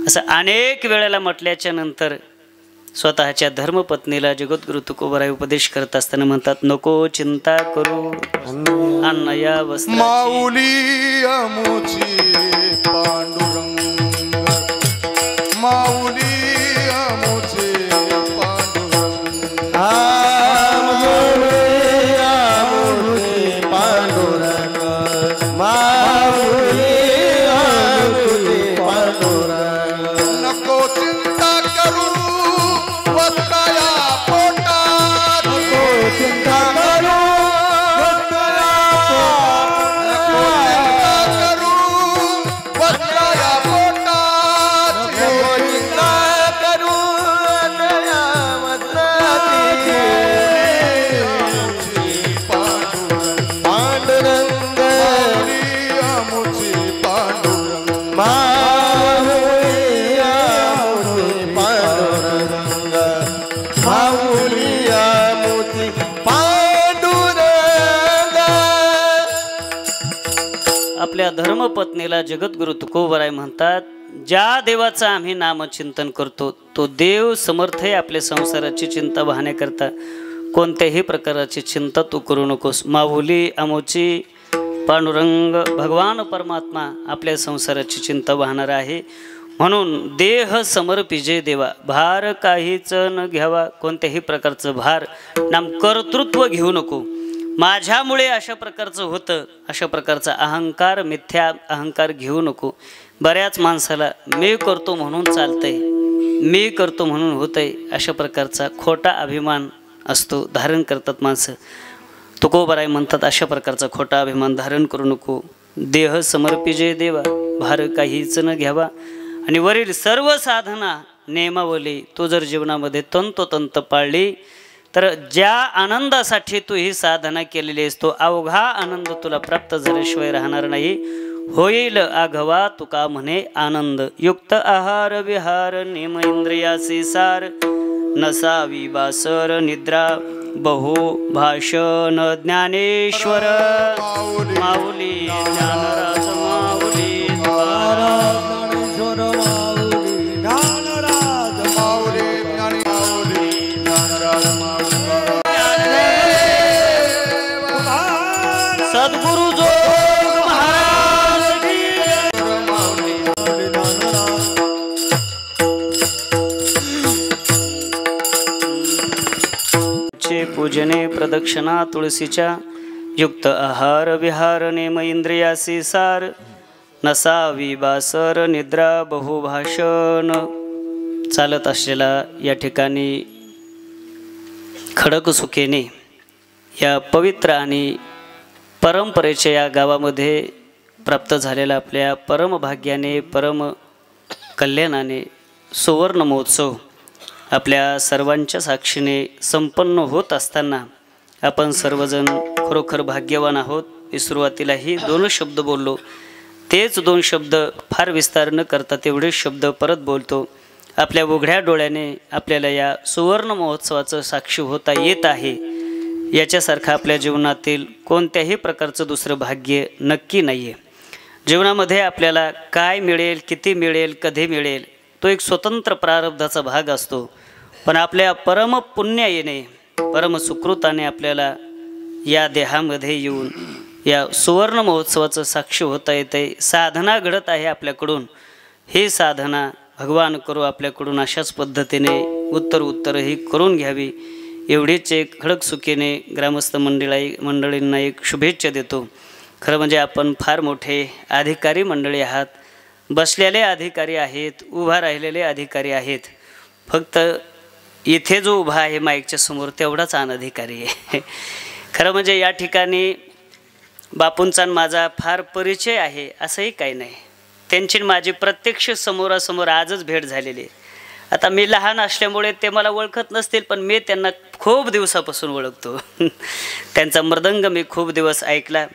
असं अनेक वेळेला म्हटल्याच्या नंतर स्वतःच्या धर्मपत्नीला जगद्गुरु तुकोबराय उपदेश करत असताना म्हणतात, नको चिंता करू अन्न या वस्त्राची. माऊली अमुची पांडुरंग, माऊली अमुची पांडुरंग. पांडुरंग माऊली अमुची पांडुरंग. आपल्या धर्मपत्नीला जगद्गुरु तुकोबराय म्हणतात, ज्या देवाचं आम्ही नामचिंतन करतो तो देव समर्थ आहे आपल्या संसाराची चिंता वाहण्याकरता. कोणत्याही प्रकारची चिंता तू करू नकोस. माऊली आमोची पांडुरंग भगवान परमात्मा आपल्या संसाराची चिंता वाहणार आहे. म्हणून देह समर्पिजे देवा, भार काहीच न घ्यावा. कोणत्याही प्रकारचं भार नाम कर्तृत्व घेऊ नको. माझ्यामुळे अशा प्रकारचं होतं, अशा प्रकारचा अहंकार, मिथ्या अहंकार घेऊ नको. बऱ्याच माणसाला मी करतो म्हणून चालतंय, मी करतो म्हणून होतंय, अशा प्रकारचा खोटा अभिमान असतो, धारण करतात माणसं. तुकोबराय म्हणतात अशा प्रकारचा खोटा अभिमान धारण करू नको. देह समर्पिजे देवा, भार काहीच न घ्यावा. आणि वरील सर्व साधना नियमावली तू जर जीवनामध्ये तंतोतंत पाळली तर ज्या आनंदासाठी तू ही साधना केलेली आहेस तो अवघा आनंद तुला प्राप्त झाल्याशिवाय राहणार नाही. होईल आघवा तुका म्हणे आनंद. युक्त आहार विहार नियम इंद्रियासी सार, नसावी बासर निद्रा बहु भाषण. ज्ञानेश्वर माऊली ज्ञानराज माऊली ज्ञानेश्वर माऊली ज्ञानराज माऊली ज्ञानी माऊली ज्ञानराज माऊली सद्गुरु जोग महाराज की माऊली चे पूजने प्रदक्षिणा तुळशीच्या. युक्त आहार विहार नेम इंद्रियासी सार, नसावी बासर निद्रा बहुभाषण. चालत असलेला या ठिकाणी खडकसुकेने या पवित्र आणि परंपरेच्या या गावामध्ये प्राप्त झालेला आपल्या परमभाग्याने परम कल्याणाने सुवर्ण महोत्सव आपल्या सर्वांच्या साक्षीने संपन्न होत असताना आपण सर्वजण खरोखर भाग्यवान आहोत. मी सुरुवातीलाही 2 शब्द बोललो, तेच 2 शब्द फार विस्तार न करता तेवढेच शब्द परत बोलतो. आपल्या उघड्या डोळ्याने आपल्याला या सुवर्ण महोत्सवाचं साक्षी होता येत आहे. याच्यासारखं आपल्या जीवनातील कोणत्याही प्रकारचं दुसरं भाग्य नक्की नाही आहे. जीवनामध्ये आपल्याला काय मिळेल, किती मिळेल, कधी मिळेल तो एक स्वतंत्र प्रारब्धाचा भाग असतो. पण आपल्या परम पुण्याने परम सुकृताने आपल्याला या देहामध्ये येऊन या सुवर्ण महोत्सवाचं साक्षी होता येते. साधना घडत आहे आपल्याकडून. ही साधना भगवान करू आपल्याकडून अशाच पद्धतीने उत्तरही करून घ्यावी एवढीच एक खडकसुकीने ग्रामस्थ मंडळींना एक शुभेच्छा देतो. खरं म्हणजे आपण फार मोठे अधिकारी मंडळी आहात. बसलेले अधिकारी आहेत, उभा राहिलेले अधिकारी आहेत. फक्त इथे जो उभा आहे माईकच्या समोर तेवढाच अनधिकारी आहे. खरं म्हणजे या ठिकाणी बापूंचा माझा फार परिचय आहे असंही काही नाही. त्यांची माझी प्रत्यक्ष समोरासमोर आजच भेट झालेली आहे. आता मी लहान असल्यामुळे ते मला ओळखत नसतील, पण मी त्यांना खूप दिवसापासून ओळखतो. त्यांचा मृदंग मी खूप दिवस ऐकला.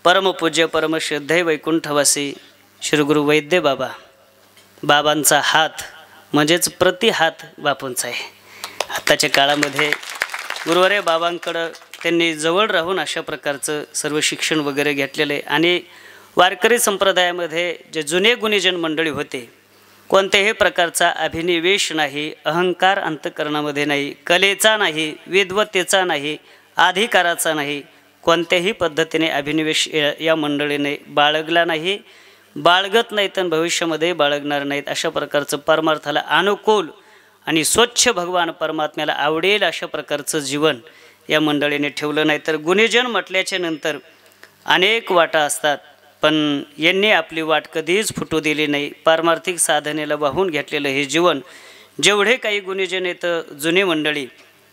परमपूज्य परमश्रद्धेय वैकुंठवासी श्री गुरु वैद्य बाबांचा हात म्हणजेच प्रतिहात बापूंचा आहे. आत्ताच्या काळामध्ये गुरुवारे बाबांकडं त्यांनी जवळ राहून अशा प्रकारचं सर्व शिक्षण वगैरे घेतलेलं आहे. आणि वारकरी संप्रदायामध्ये जे जुने गुणीजन मंडळी होते, कोणत्याही प्रकारचा अभिनिवेश नाही, अहंकार अंतकरणामध्ये नाही, कलेचा नाही, विद्वत्तेचा नाही, अधिकाराचा नाही, कोणत्याही पद्धतीने अभिनिवेश या मंडळीने बाळगला नाही, बाळगत नाहीत आणि भविष्यामध्ये बाळगणार नाहीत. अशा प्रकारचं परमार्थाला अनुकूल आणि स्वच्छ भगवान परमात्म्याला आवडेल अशा प्रकारचं जीवन या मंडळीने ठेवलं नाही. तर गुणीजन म्हटल्याच्या नंतर अनेक वाटा असतात, पण यांनी आपली वाट कधीच फुटू दिली नाही. पारमार्थिक साधनेला वाहून घेतलेलं हे जीवन. जेवढे काही गुणीजन येतं जुनी मंडळी,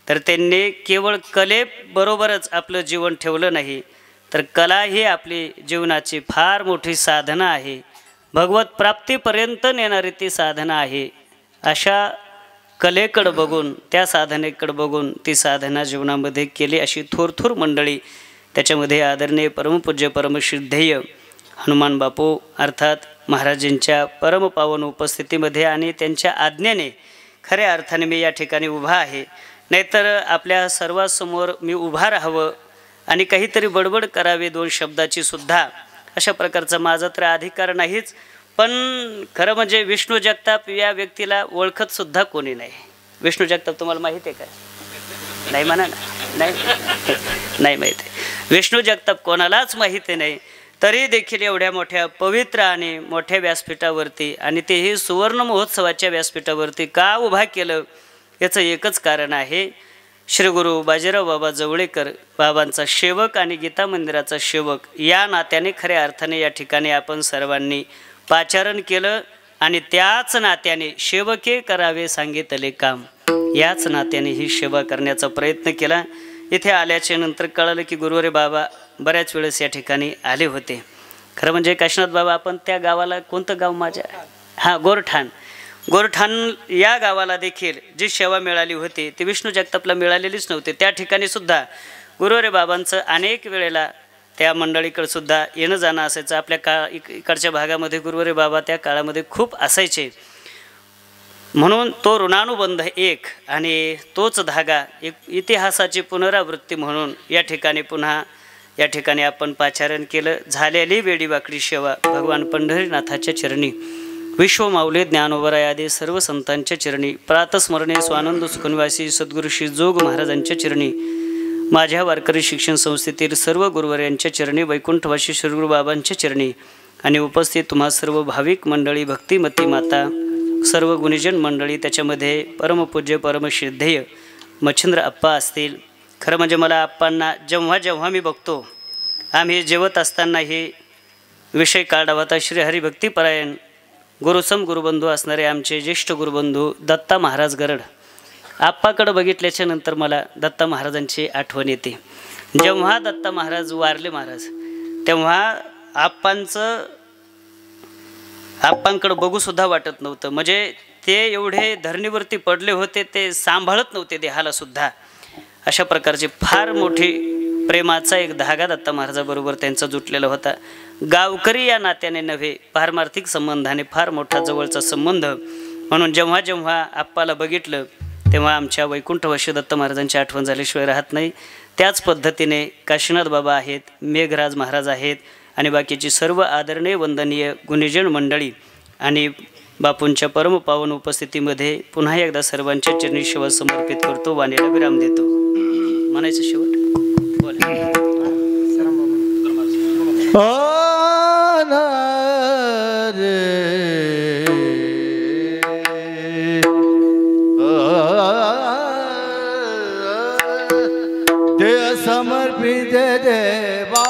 तर त्यांनी केवळ कलेबरोबरच आपलं जीवन ठेवलं नाही, तर कला ही आपली जीवनाची फार मोठी साधना आहे. भगवत प्राप्तीपर्यंत नेणारी ती साधना आहे. अशा कलेकडं बघून, त्या साधनेकडं बघून ती साधना जीवनामध्ये केली अशी थोरथोर मंडळी. त्याच्यामध्ये आदरणीय परमपूज्य परमश्रद्धेय हनुमान बापू अर्थात महाराजांच्या परमपावन उपस्थितीमध्ये आणि त्यांच्या आज्ञेने खऱ्या अर्थाने मी या ठिकाणी उभा आहे. नाहीतर आपल्या सर्वांसमोर मी उभा राहावं आणि काहीतरी बडबड करावी 2 शब्दाची सुद्धा अशा प्रकारचा माझा तर अधिकार नाहीच. पण खरं म्हणजे विष्णू जगताप या व्यक्तीला ओळखत सुद्धा कोणी नाही. विष्णू जगताप तुम्हाला माहिती आहे का? नाही म्हणा ना. नाही नाही माहिती आहे. विष्णू जगताप कोणालाच माहिती नाही. तरी देखील एवढ्या मोठ्या पवित्र आणि मोठ्या व्यासपीठावरती आणि तेही सुवर्ण महोत्सवाच्या व्यासपीठावरती का उभा केलं याचं एकच कारण आहे. श्री गुरु बाजीराव बाबा जवळेकर बाबांचा सेवक आणि गीता मंदिराचा सेवक या नात्याने खऱ्या अर्थाने या ठिकाणी आपण सर्वांनी पाचारण केलं आणि त्याच नात्याने सेवके करावे सांगितले काम याच नात्याने ही सेवा करण्याचा प्रयत्न केला. इथे आल्याच्या नंतर कळलं की गुरुवारी बाबा बऱ्याच वेळेस या ठिकाणी आले होते. खरं म्हणजे काशीनाथ बाबा आपण त्या गावाला कोणतं गाव माझ्या हां गोरठाण या गावाला देखील जी सेवा मिळाली होती ती विष्णू जगतापला मिळालेलीच नव्हती. त्या ठिकाणी सुद्धा गुरुवारी बाबांचं अनेक वेळेला त्या मंडळीकडे सुद्धा येणं जाणं असायचं. आपल्या इकडच्या भागामध्ये गुरुवारी बाबा त्या काळामध्ये खूप असायचे. म्हणून तो ऋणानुबंध एक आणि तोच धागा एक इतिहासाची पुनरावृत्ती म्हणून या ठिकाणी पुन्हा या ठिकाणी आपण पाचारण केलं. झालेली वेडीवाकडी सेवा भगवान पंढरीनाथाच्या चरणी विश्वमाऊली ज्ञानोबराय आदी सर्व संतांच्या चरणी प्रातस्मरणे स्वानंद सुखनिवासी सद्गुरू श्री जोग महाराजांच्या चरणी माझ्या वारकरी शिक्षण संस्थेतील सर्व गुरुवर्यांच्या चरणी वैकुंठवासी श्रीगुरू बाबांच्या चरणी आणि उपस्थित तुम्हा सर्व भाविक मंडळी भक्तिमती माता सर्व गुणीजन मंडळी त्याच्यामध्ये परमपूज्य परमश्रद्धेय मच्छिंद्र आप्पा असतील. खरं म्हणजे मला आप्पांना जेव्हा मी बघतो आम्ही जेवत असताना हे विषय काढला होता. श्री हरिभक्तीपरायण गुरुसम गुरुबंधू असणारे आमचे ज्येष्ठ गुरुबंधू दत्ता महाराज गरड आप्पाकडं बघितल्याच्या नंतर मला दत्ता महाराजांची आठवण येते. जेव्हा दत्ता महाराज वारले महाराज तेव्हा आप्पांकडं बघूसुद्धा वाटत नव्हतं. म्हणजे ते एवढे धरणीवरती पडले होते ते सांभाळत नव्हते देहालासुद्धा. अशा प्रकारची फार मोठी प्रेमाचा एक धागा दत्ता महाराजाबरोबर त्यांचा जुटलेला होता. गावकरी या नात्याने नव्हे पारमार्थिक संबंधाने फार मोठा जवळचा संबंध. म्हणून जेव्हा आप्पाला बघितलं तेव्हा आमच्या वैकुंठवासी दत्त महाराजांची आठवण झाल्याशिवाय राहत नाही. त्याच पद्धतीने काशीनाथ बाबा आहेत, मेघराज महाराज आहेत आणि बाकीची सर्व आदरणीय वंदनीय गुणीजन मंडळी आणि बापूंच्या परमपावन उपस्थितीमध्ये पुन्हा एकदा सर्वांच्या चरणी सेवा समर्पित करतो. वाणीला विराम देतो. म्हणायचं शेवट देह समर्पित देवा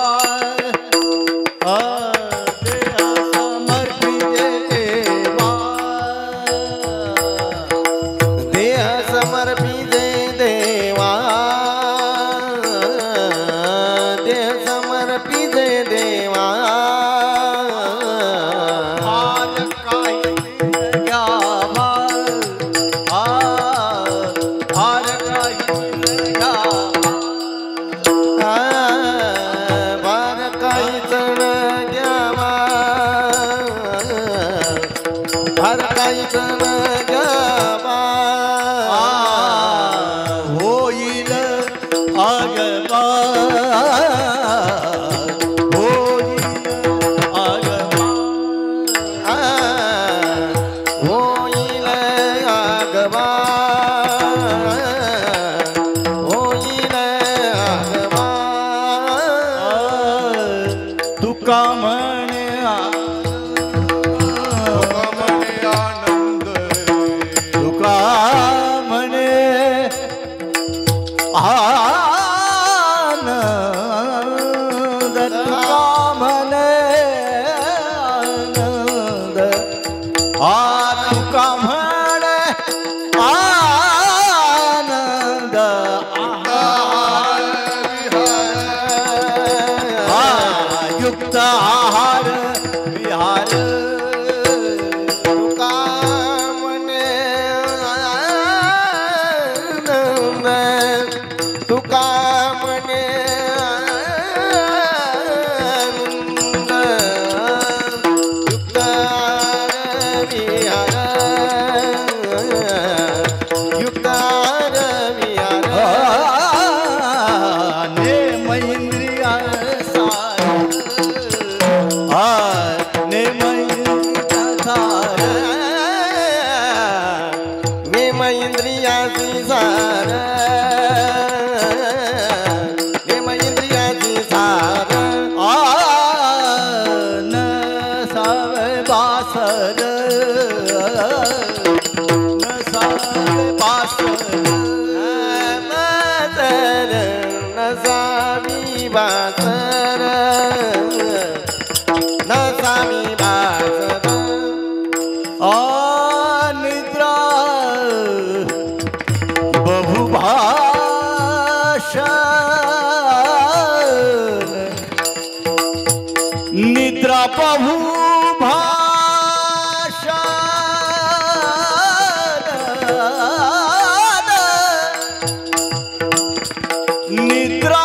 बासर नसावे बासर नसामी बासर नसामी बासर निद्रा बहुभाषण निद्रा बहुभाषण निद्रा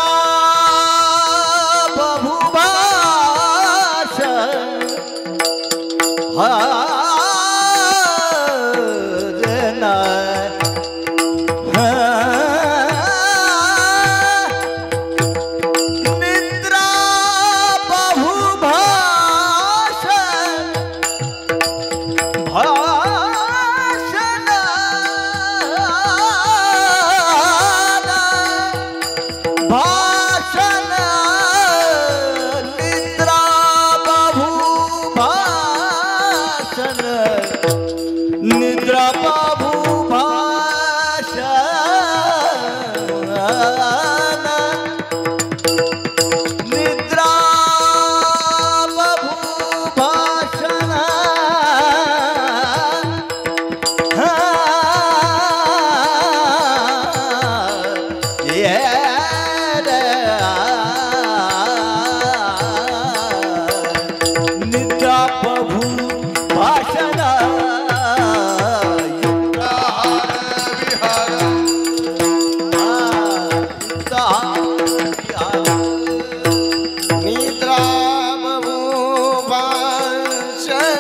निद्रा बहुभाषण निद्रा बहुभाषण निद्रा बहुभाषण निद्रा बहुभाषण